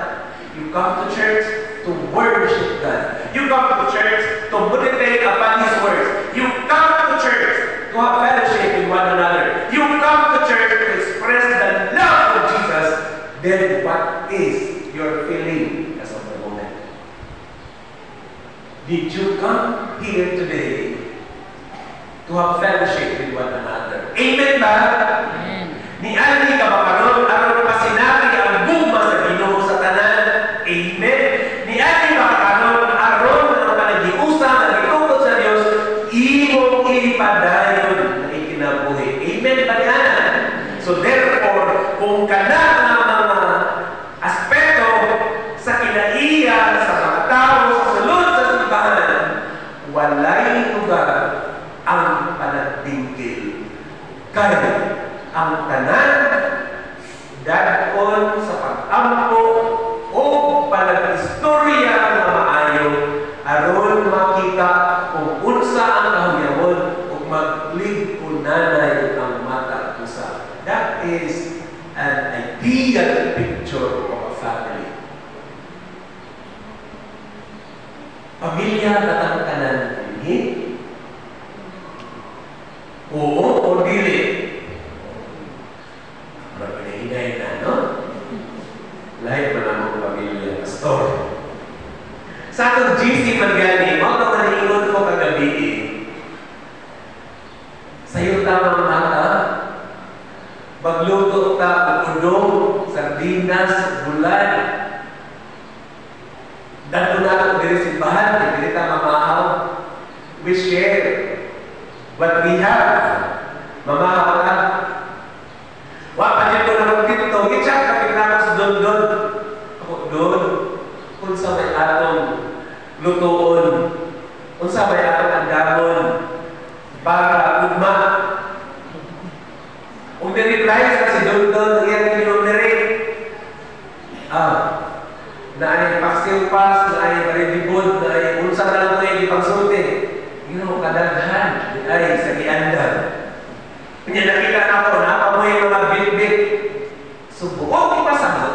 [SPEAKER 1] You come to church to worship God. You come to church to meditate upon His words. You come to church to have fellowship with one another. You come to church to express the love of Jesus. Then what is your feeling as of the moment? Did you come here today to have fellowship with one another? Amen ba?
[SPEAKER 2] Amen.
[SPEAKER 1] Ni ani ka ba karon aron pasinabi ang gugma sa Ginoo sa tanan? Amen. Ni ani ba karon aron ang panagiusa nga gitugot sa Dios imong ipadayon na ikinabuhi. Amen ba yan? So therefore, kung kana ang mga aspeto sa kinaiya sa mga tao sa sulod sa simbahan, walay lugar ang panagtingkil. Kaya ang tanan dadon sa pag-ampo o panag-istorya nga maayo aron makita kung unsa ang kahuyawon ug maglig-unanay ang mata usa. That is an ideal picture of a family. Pamilya katang-tanan dinhi? Oo o dili? Magpinahinay na, no? Lahat man ang pamilya, pastor. Sa atong GC man gani, mga maniingon ko kagabi, sa'yo tamang mata, magluto ta og udong, sardinas, gulay. Dado na ako diri simbahan, dili ta mamahaw. We share what we have. Mamahaw ta. Wa pa dito na magtito, gitsak kapit na ako sa don-don. Ako don, unsa may atong lutuon, unsa may atong andamon, para ugma. Kung nire-price na si don-don, iyan kinunere. Na ay paksiw pas, na ay maridibod, na ay unsa na lang ito yung ipagsulti. Ginoo kadaghan, ay sa gianda. Kanya nakita na ako, napamoy mga bit-bit. Subuok ipasabot.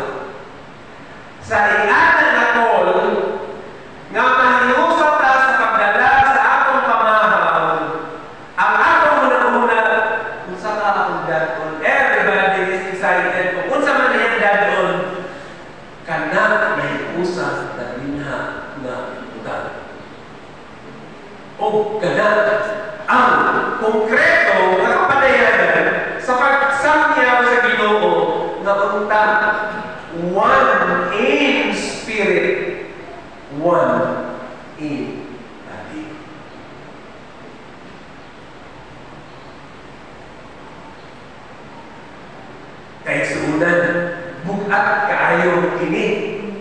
[SPEAKER 1] Sa ianan na tol, nga mahiusap ta sa pagdala sa atong pamahaw, ang atong una-una, unsa ka akong dadon. Everybody is excited. Kung unsa man na yung dadon, may usa na linha na utang. O kana ang konkreto na kapanayanan sa pagsamyaw sa Ginoo nga utang. One in spirit, one in body. Kahit suunan, bukat kaayo kini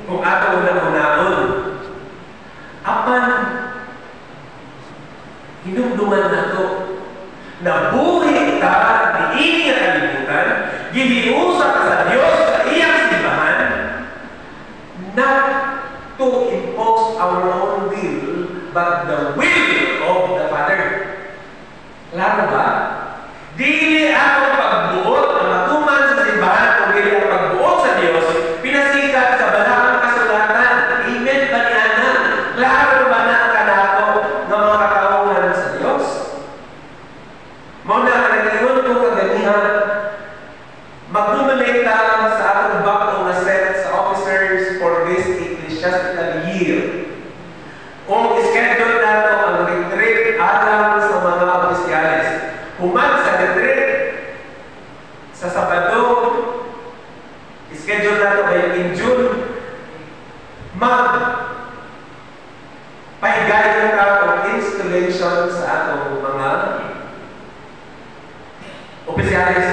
[SPEAKER 1] kung ato na-unaon. Apan, hinumduman nato na buhi ka ni ini nga kalibutan, gihiusa ka sa Dios sa iyang simbahan, not to impose our own will, but the will of the Father. Klaro ba? Dili ako pagbuot na matuman sa simbahan kung dili ang pagbuot sa Dios, pinasikat sa balakang kasulatan. Amen ba ni Ana? Klaro ba na ang kanato ng mga katauhan sa Dios? Mauna ka nag-iyon kong kaganihan, mag-nominate sa atong bago na set sa officers for this ecclesiastical year. Kung schedule nato ang retreat alam sa mga opisyales, human sa retreat sa Sabado, schedule nato in June, pahigayon ka o installation sa atong mga opisyalis.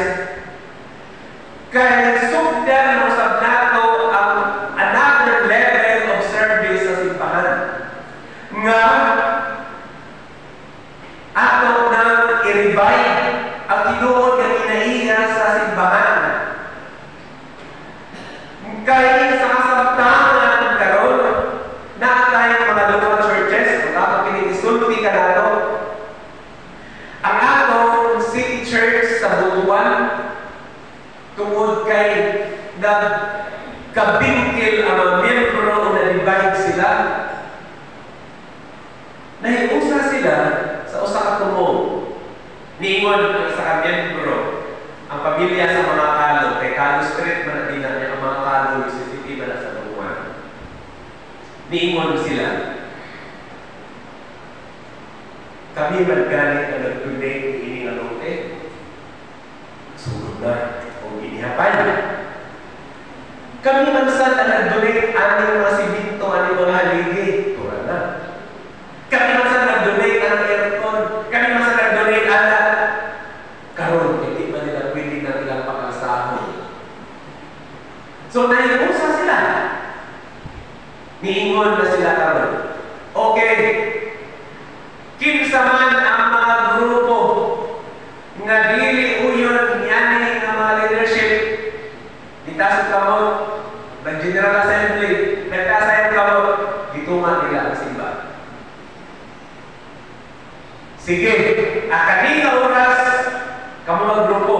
[SPEAKER 1] Kaya sugdan mo sa nato ang another level of service sa simbahan. Nga ato nang i-revive ang tinuod nga kinaiya sa simbahan. Kaya sa kasamtangan karon na tayong mga local churches, kung ato pinisulti ka nato, ang atong city church sa Butuan, tungod kay nagkabingkil ang mga miyembro o na-divide sila, nahiusa sila sa usa ka tumo. Niingon ang isa ka miyembro, ang pamilya sa mga Kalo, kay Kalo Street man din niya ang mga Kalo, CCTV na sa Butuan. Niingon sila, kami magganit na nag-donate ini nga lote, sunod na kung inihapan. Kami man sa nag-donate aning mga siminto, aning mga haligi, tura na. Kami man sa nag-donate ang aircon, kami man sa nag-donate anak. Karon, hindi ba nila pwede na nilang pakasahon? So, naiusa sila. Niingon na sila karon. Okay, kinsa man ang mga grupo nga dili uyon niani nga mga leadership, itasod kamo, nag-General Assembly, nagkasayang kamo, gituman nila ang simba. Sige, kanina oras, kamo mag-grupo.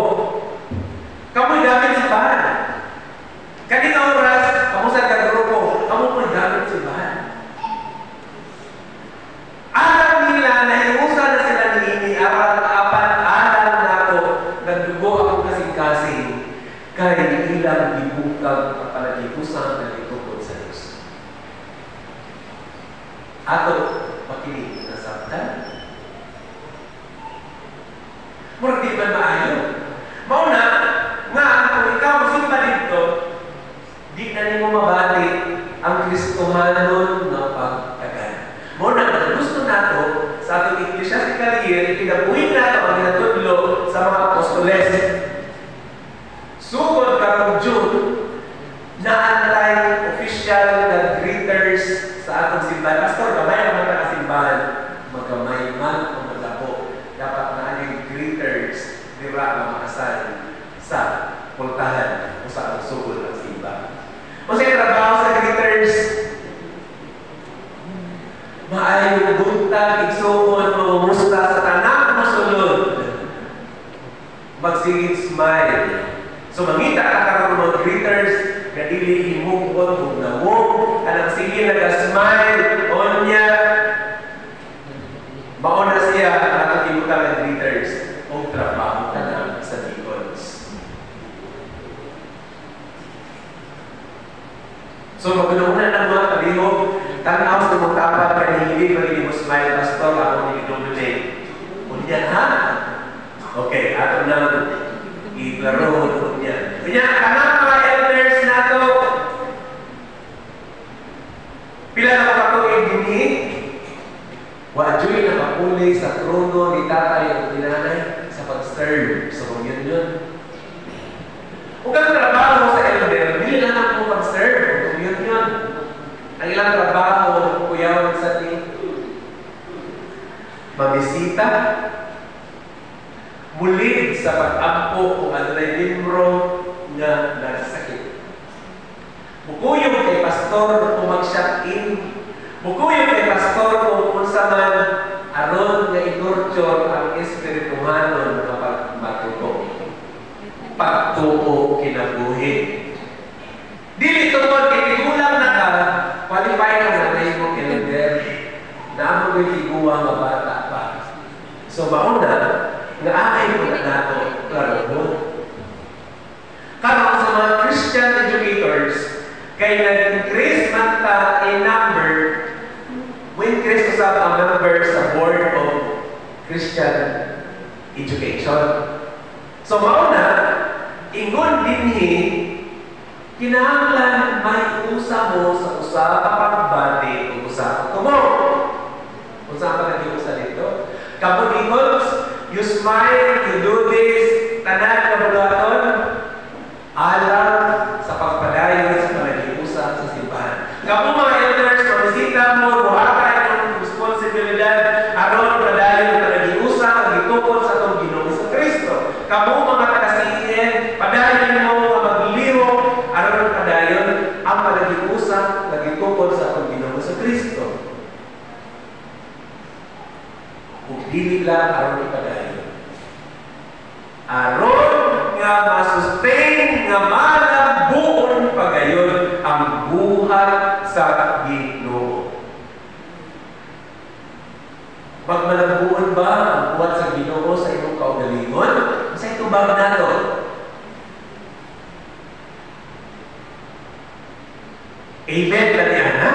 [SPEAKER 1] Kamo'y gamit simbahan. Kanina oras, kamo sa kagrupo, kamo mo'y gamit simbahan. Alam nila na iusa na sila ni apan alam na ako, nagdugo ako kasing-kasing, kaya ilang ibukag ang panagikusan na itupod sa Diyos. Ato, makinig na sabtan. Murag di ba maayo? Mauna, nga kung ikaw masimba dito, di na nimo mabati ang Kristohanon na pagtagal. Mauna, kung gusto nato sa ating ecclesiastical year, ipinabuhin nato ang ginatudlo sa mga apostoles. Sugod karong June, naantay official na greeters sa atong simbahan. Pastor, gamay naman na kasimbahan. Magamay man o maglapo. Dapat na ang greeters dira na makasal sa pultahan o sa atong sugod ng simbahan. O sa trabaho sa greeters, maayo buntag, igsuon, mamumusta sa tanang masulod. Magsigit smile. So, mangita ka karoon mga greeters na dili himugod kung nawog, anang sige nag-smile, on niya, mauna siya ang atong ibutan ng greeters o trabaho ka na sa deacons. So, magano una ng mga palihog, tanaw sa mga tapat ka ni hindi mo smile, pastor, ako ni i-dominate. Unya, ha? Okay, ato na i-laro niya. Kanya, kanang mga elders na to, pila na kapatuig din wajoy na kapuli sa trono ni tatay at tinanay sa pag-serve sa communion. Kung ang trabaho sa elder, hindi na lang po pag-serve sa communion. Ang ilang trabaho, kuyawan sa ni mabisita, mulid sa pag-ampo kung ano na limbro na nagsakit. Bukuyong kay pastor kung mag-shut-in. Bukuyong kay pastor kung unsa man aron nga i-nurture ang espirituhanon nga pagmatuto. Pagtuo kinabuhi. Dili tungod kay tigulang na ka, qualify ka na na imong elder na amo ko'y tiguang nga bata pa. So mauna, nga akay ko na nato, klaro mo. Karon sa mga Christian educators, kay nag-increase man ta in number, when Christ usap ang member sa Board of Christian Education. So mauna, ingon dinhi, kinahanglan may usa mo sa usa ka pagbati o usa ka tumo. Usa pa naging usa dito. Kapag you smile, you do this, tanan ka bulaton, alam sa pagpadayon sa panagiusa sa simbahan. Kamu mga elders, pabisita mo, buhatay ng responsibilidad, aron padayon sa panagiusa, magitungkol sa itong Ginoo sa Kristo. Kamu mga takasihin, padayon mo nga magliro, aron padayon ang panagiusa, magitungkol sa itong Ginoo sa Kristo. Kung dili lang aron ipadayon. Aron nga masustain nga malagbuon pagayon ang buhat sa Ginoo. Magmalagbuon ba ang buhat sa Ginoo sa imong kaugalingon? Sa itubag nato. Amen laniana.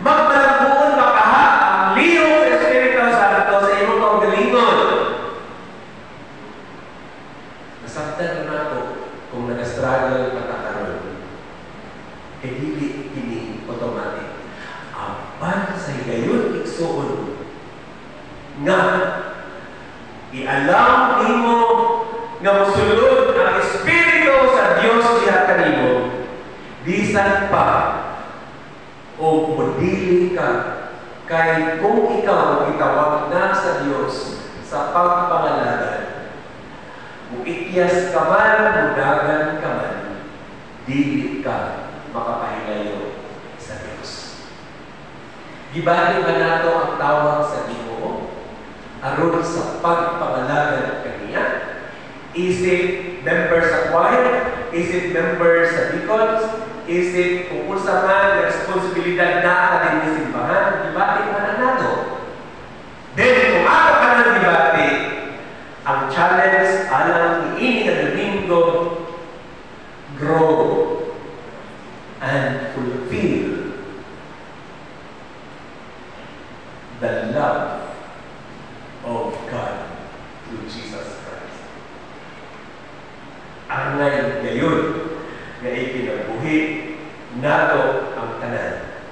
[SPEAKER 1] Magmalagbuon ba kaha ang liyo sa Espiritu Santo sa imong kaugalingon? Nasabtan na ako kung nag-struggle patakaroon. E dili kini automatic. Apan sa higayon igsuon nga ialam nimo nga mosulod ang Espiritu sa Dios diha kanimo bisan pa o modili ka kay kung ikaw itawag na sa Dios sa pagpangalagan. Muityas ka man, mudagan ka man, dili ka makapahilayo sa Diyos. Gibali ba nato ang tawag sa Ginoo aron sa pagpangalagan kaniya? Is it member sa choir? Is it member sa deacons? Is it kung unsa man responsibilidad na din ni simbahan? Gibali ba na nato? Then kung ako ka ng gibali, ang challenge alang ini na Domingo, grow and fulfill the love of God through Jesus Christ. Ang ngayon nga ipinabuhi nato ang tanan.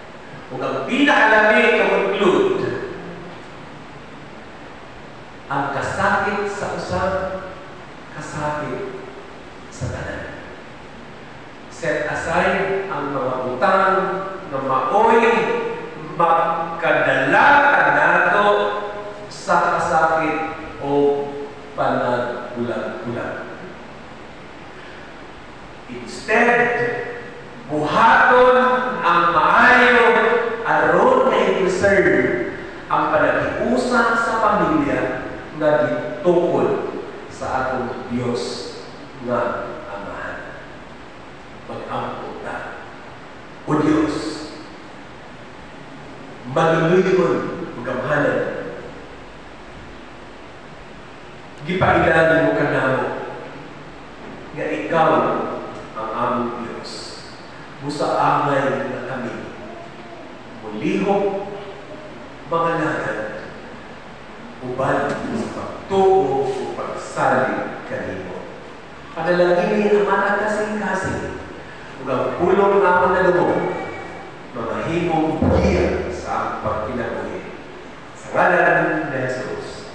[SPEAKER 1] Kung ang pinakalami conclude ang kasakit sa usab, kasakit sa tanan. Set aside ang mga utang na maoy magkadala nato sa kasakit o panagbulag-bulag. Instead, buhaton ang maayo aron na i-preserve ang panagiusa sa pamilya na gitukod sa atong Diyos nga Amahan. Mag-ampo ta. O Diyos, maluluyon o gamhanan. Gipailanin mo ka namo nga ikaw ang aming Diyos. Musa angay na panalangin ang mga kasing-kasing. Ug ang pulong namon na lumo, mga himong buhiya sa pagkinabuhi. Sa ngalan ni Jesus.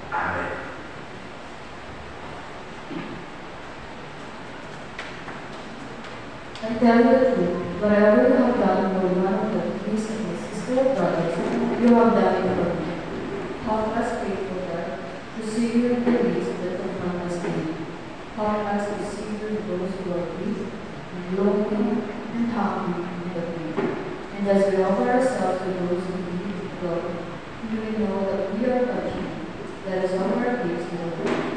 [SPEAKER 1] Amen.
[SPEAKER 3] I tell you the truth, whatever you have done for one of the least of these still brothers, you have done it for me. Help us faithful God to see you in the days that will come this day. Help us to see you in those who are weak, and lonely, and hungry in the way. And as we offer ourselves to those who need God, you may know that we are touching. Let us offer our gifts to the Lord.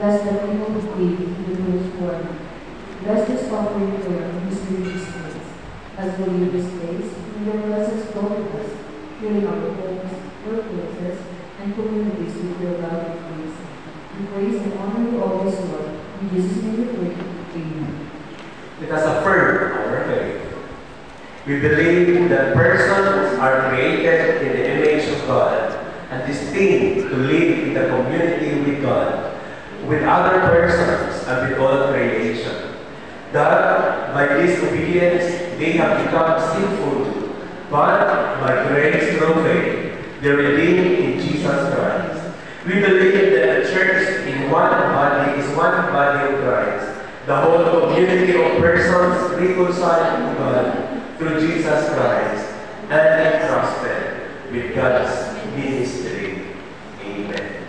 [SPEAKER 3] Bless the people who feed the those who are needy. Bless this offering prayer in this religious place. As we leave this place, may your blessings go with us, filling our homes, workplaces, and communities with your love and grace. We praise and honor you always, Lord. In Jesus' name we pray. Amen.
[SPEAKER 1] Let us affirm our faith. We believe that persons are created in the image of God and destined to live in the community with God, with other persons, and with all creation. That by disobedience they have become sinful, but by grace through faith they are redeemed in Jesus Christ. We believe that the church in one body is one body of Christ, the whole community of persons reconciled to God through Jesus Christ and entrusted with God's ministry. Amen.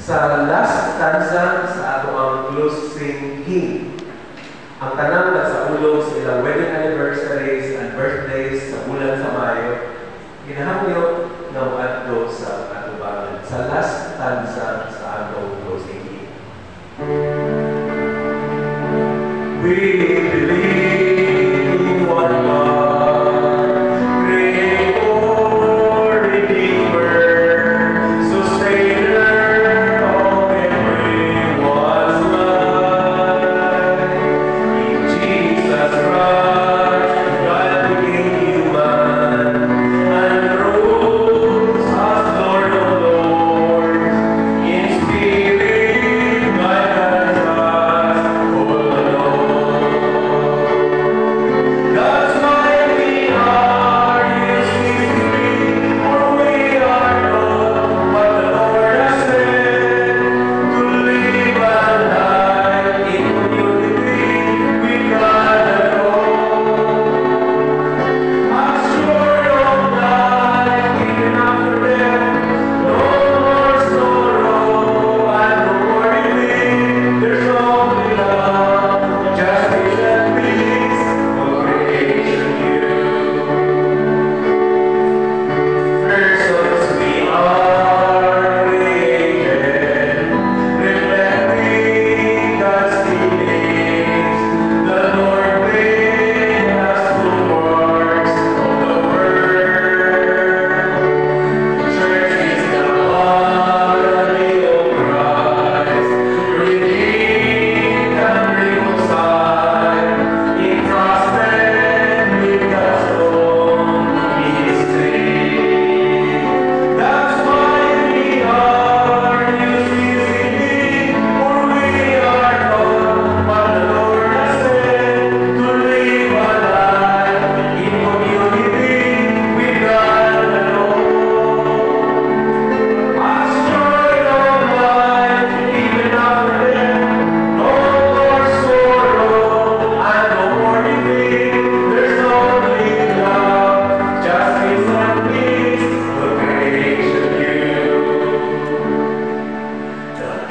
[SPEAKER 1] Sa last stanza sa ato ang closing hymn, ang tanang sa ulo sa ilang wedding anniversaries and birthdays sa bulan sa Mayo, ginahangyo na muadto sa atubangan. Sa last stanza sa ato closing hymn. We believe in one God, Creator, Redeemer, Sustainer of everyone's life. In Jesus Christ, God became human and rose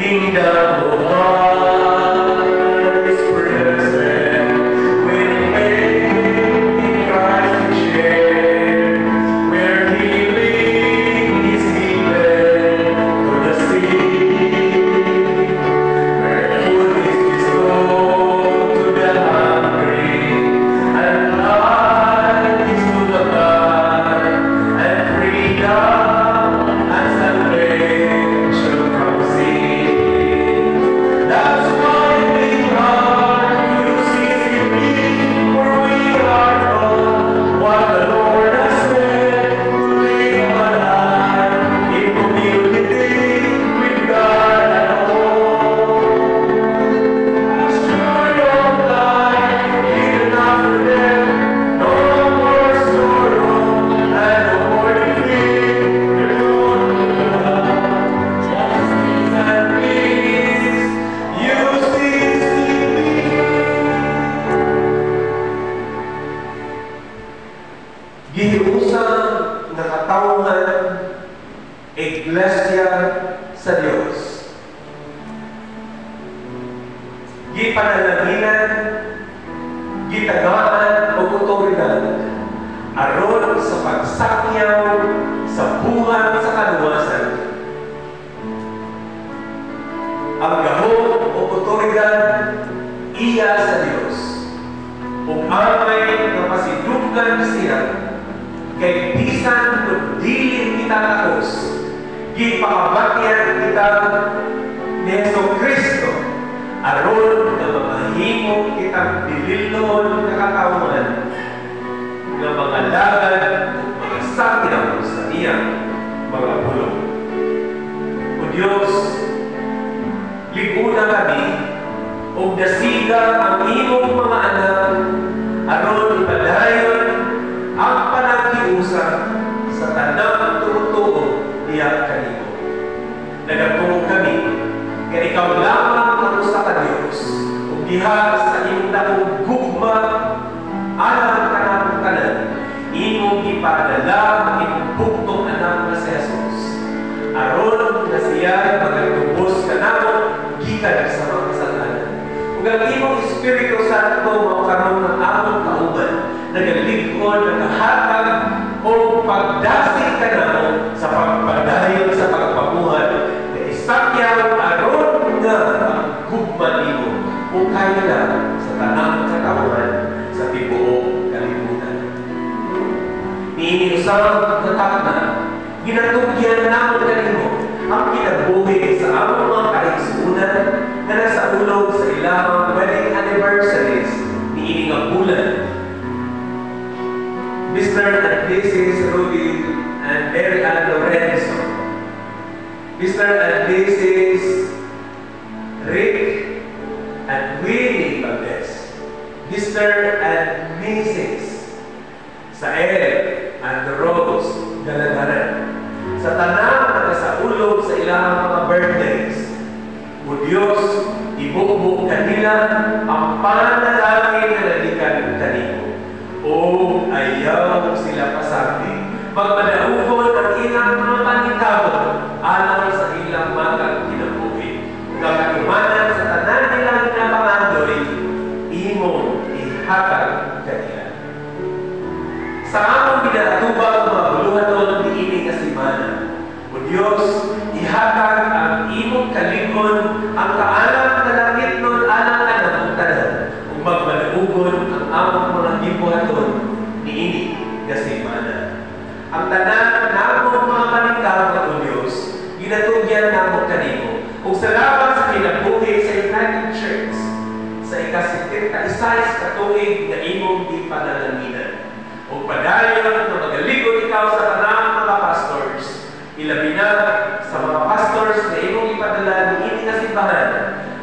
[SPEAKER 1] Kingdom of God is present when faith in Christ we share, where healing is given to the sick, where food is bestowed to the hungry, and life is to the blind, and freedom and salvation from sin. That's why we are, you see me, for we are told what the Lord has said, to live a life in community with God at home. Story of life, hidden after death, no more sorrow, and no more defeat. Justice and peace, you see me. Gihiusang nakatawhan iglesia sa Dios. Gipanalaginan, gitagaan o otoridad aron sa pagsakyaw sa buhat sa kaluwasan. Ang gahom o otoridad iya sa Dios. Ug amay napasidugan siya kay bisan kung dili kita takos, gipakabatyan kita ni Jesucristo aron na mamahimo kitang dililon na katawan nga mga lagad ug mga sakyaw sa iyang mga pulong. O Diyos, liguna kami ug dasiga ang imong mga anak aron ipadayon ang panaghiusa sa tanang tutuo niya kanimo. Nagatuo kami nga ikaw lamang ang usa ka Dios ug diha sa imong dakong gugma alang kanang tanan imong ipadala ang imong bugtong anak nga si Jesus aron na siya magtubos kanamo gikan sa mga kasalanan. Ug ang imong Espiritu Santo makaroon ng among kauban, nagaligkod, nagahatag o pagdasig kanamo sa pagpadayon sa pagpabuhat na isakyaw aron nga ang gugma nimo o kaya na sa tanang katawan sa tibuok kalibutan. Niini usab natakna, ginatugyan namon kanimo ang kinabuhi sa among mga kaigsuunan na nasa ulog sa ilang wedding anniversaries ni ining ang bulan. Mr. and Mrs. Rudy and Mary Ann Lorenzo, Mr. and Mrs. Rick and Winnie Valdez, Mr. and Mrs. Sael and Rose Galagaran, sa tanang nakasaulog sa ilang mga birthdays, o Diyos, ibubuo kanila ang panalangin na nalikan kanimo. O ayaw sila pasabi, magmadaugon ang ilang mga panitabo alang sa ilang matang kinabuhi. Kagatumanan sa tanan nilang napangandoy, imong ihatag kanila. Sa among ginatubang mga buluhaton ni ining kasimana, o Diyos, ihatag ang imong kalingon ang kaalam na langit nun alang anang tanan, ug magmalaugon ang among mga gibuhaton ni ining kasimana. Ang tanan namong mga paningkawat, o Diyos, ginatugyan namong kanimo, ug salamat sa kinabuhi sa United Church sa ika-71 katuig na imong gipanalangin. Ug padayon na magaligon ikaw sa tanang mga pastors, ilabi na sa mga pastors na imong ipadala ni ining kasimbahan,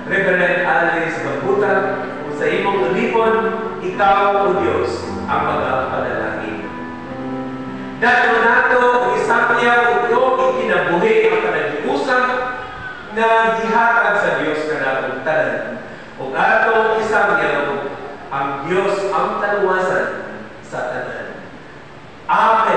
[SPEAKER 1] Reverend Alice Bangbutan, ug sa imong ulipon, ikaw, o Diyos, ang mga panalangin. Dato nato o isakyaw o ikinabuhi ang panag-iusap na gihatag sa Diyos kanang tanan. Ug atong isakyaw ang Diyos ang taluwasan sa tanan. Amen.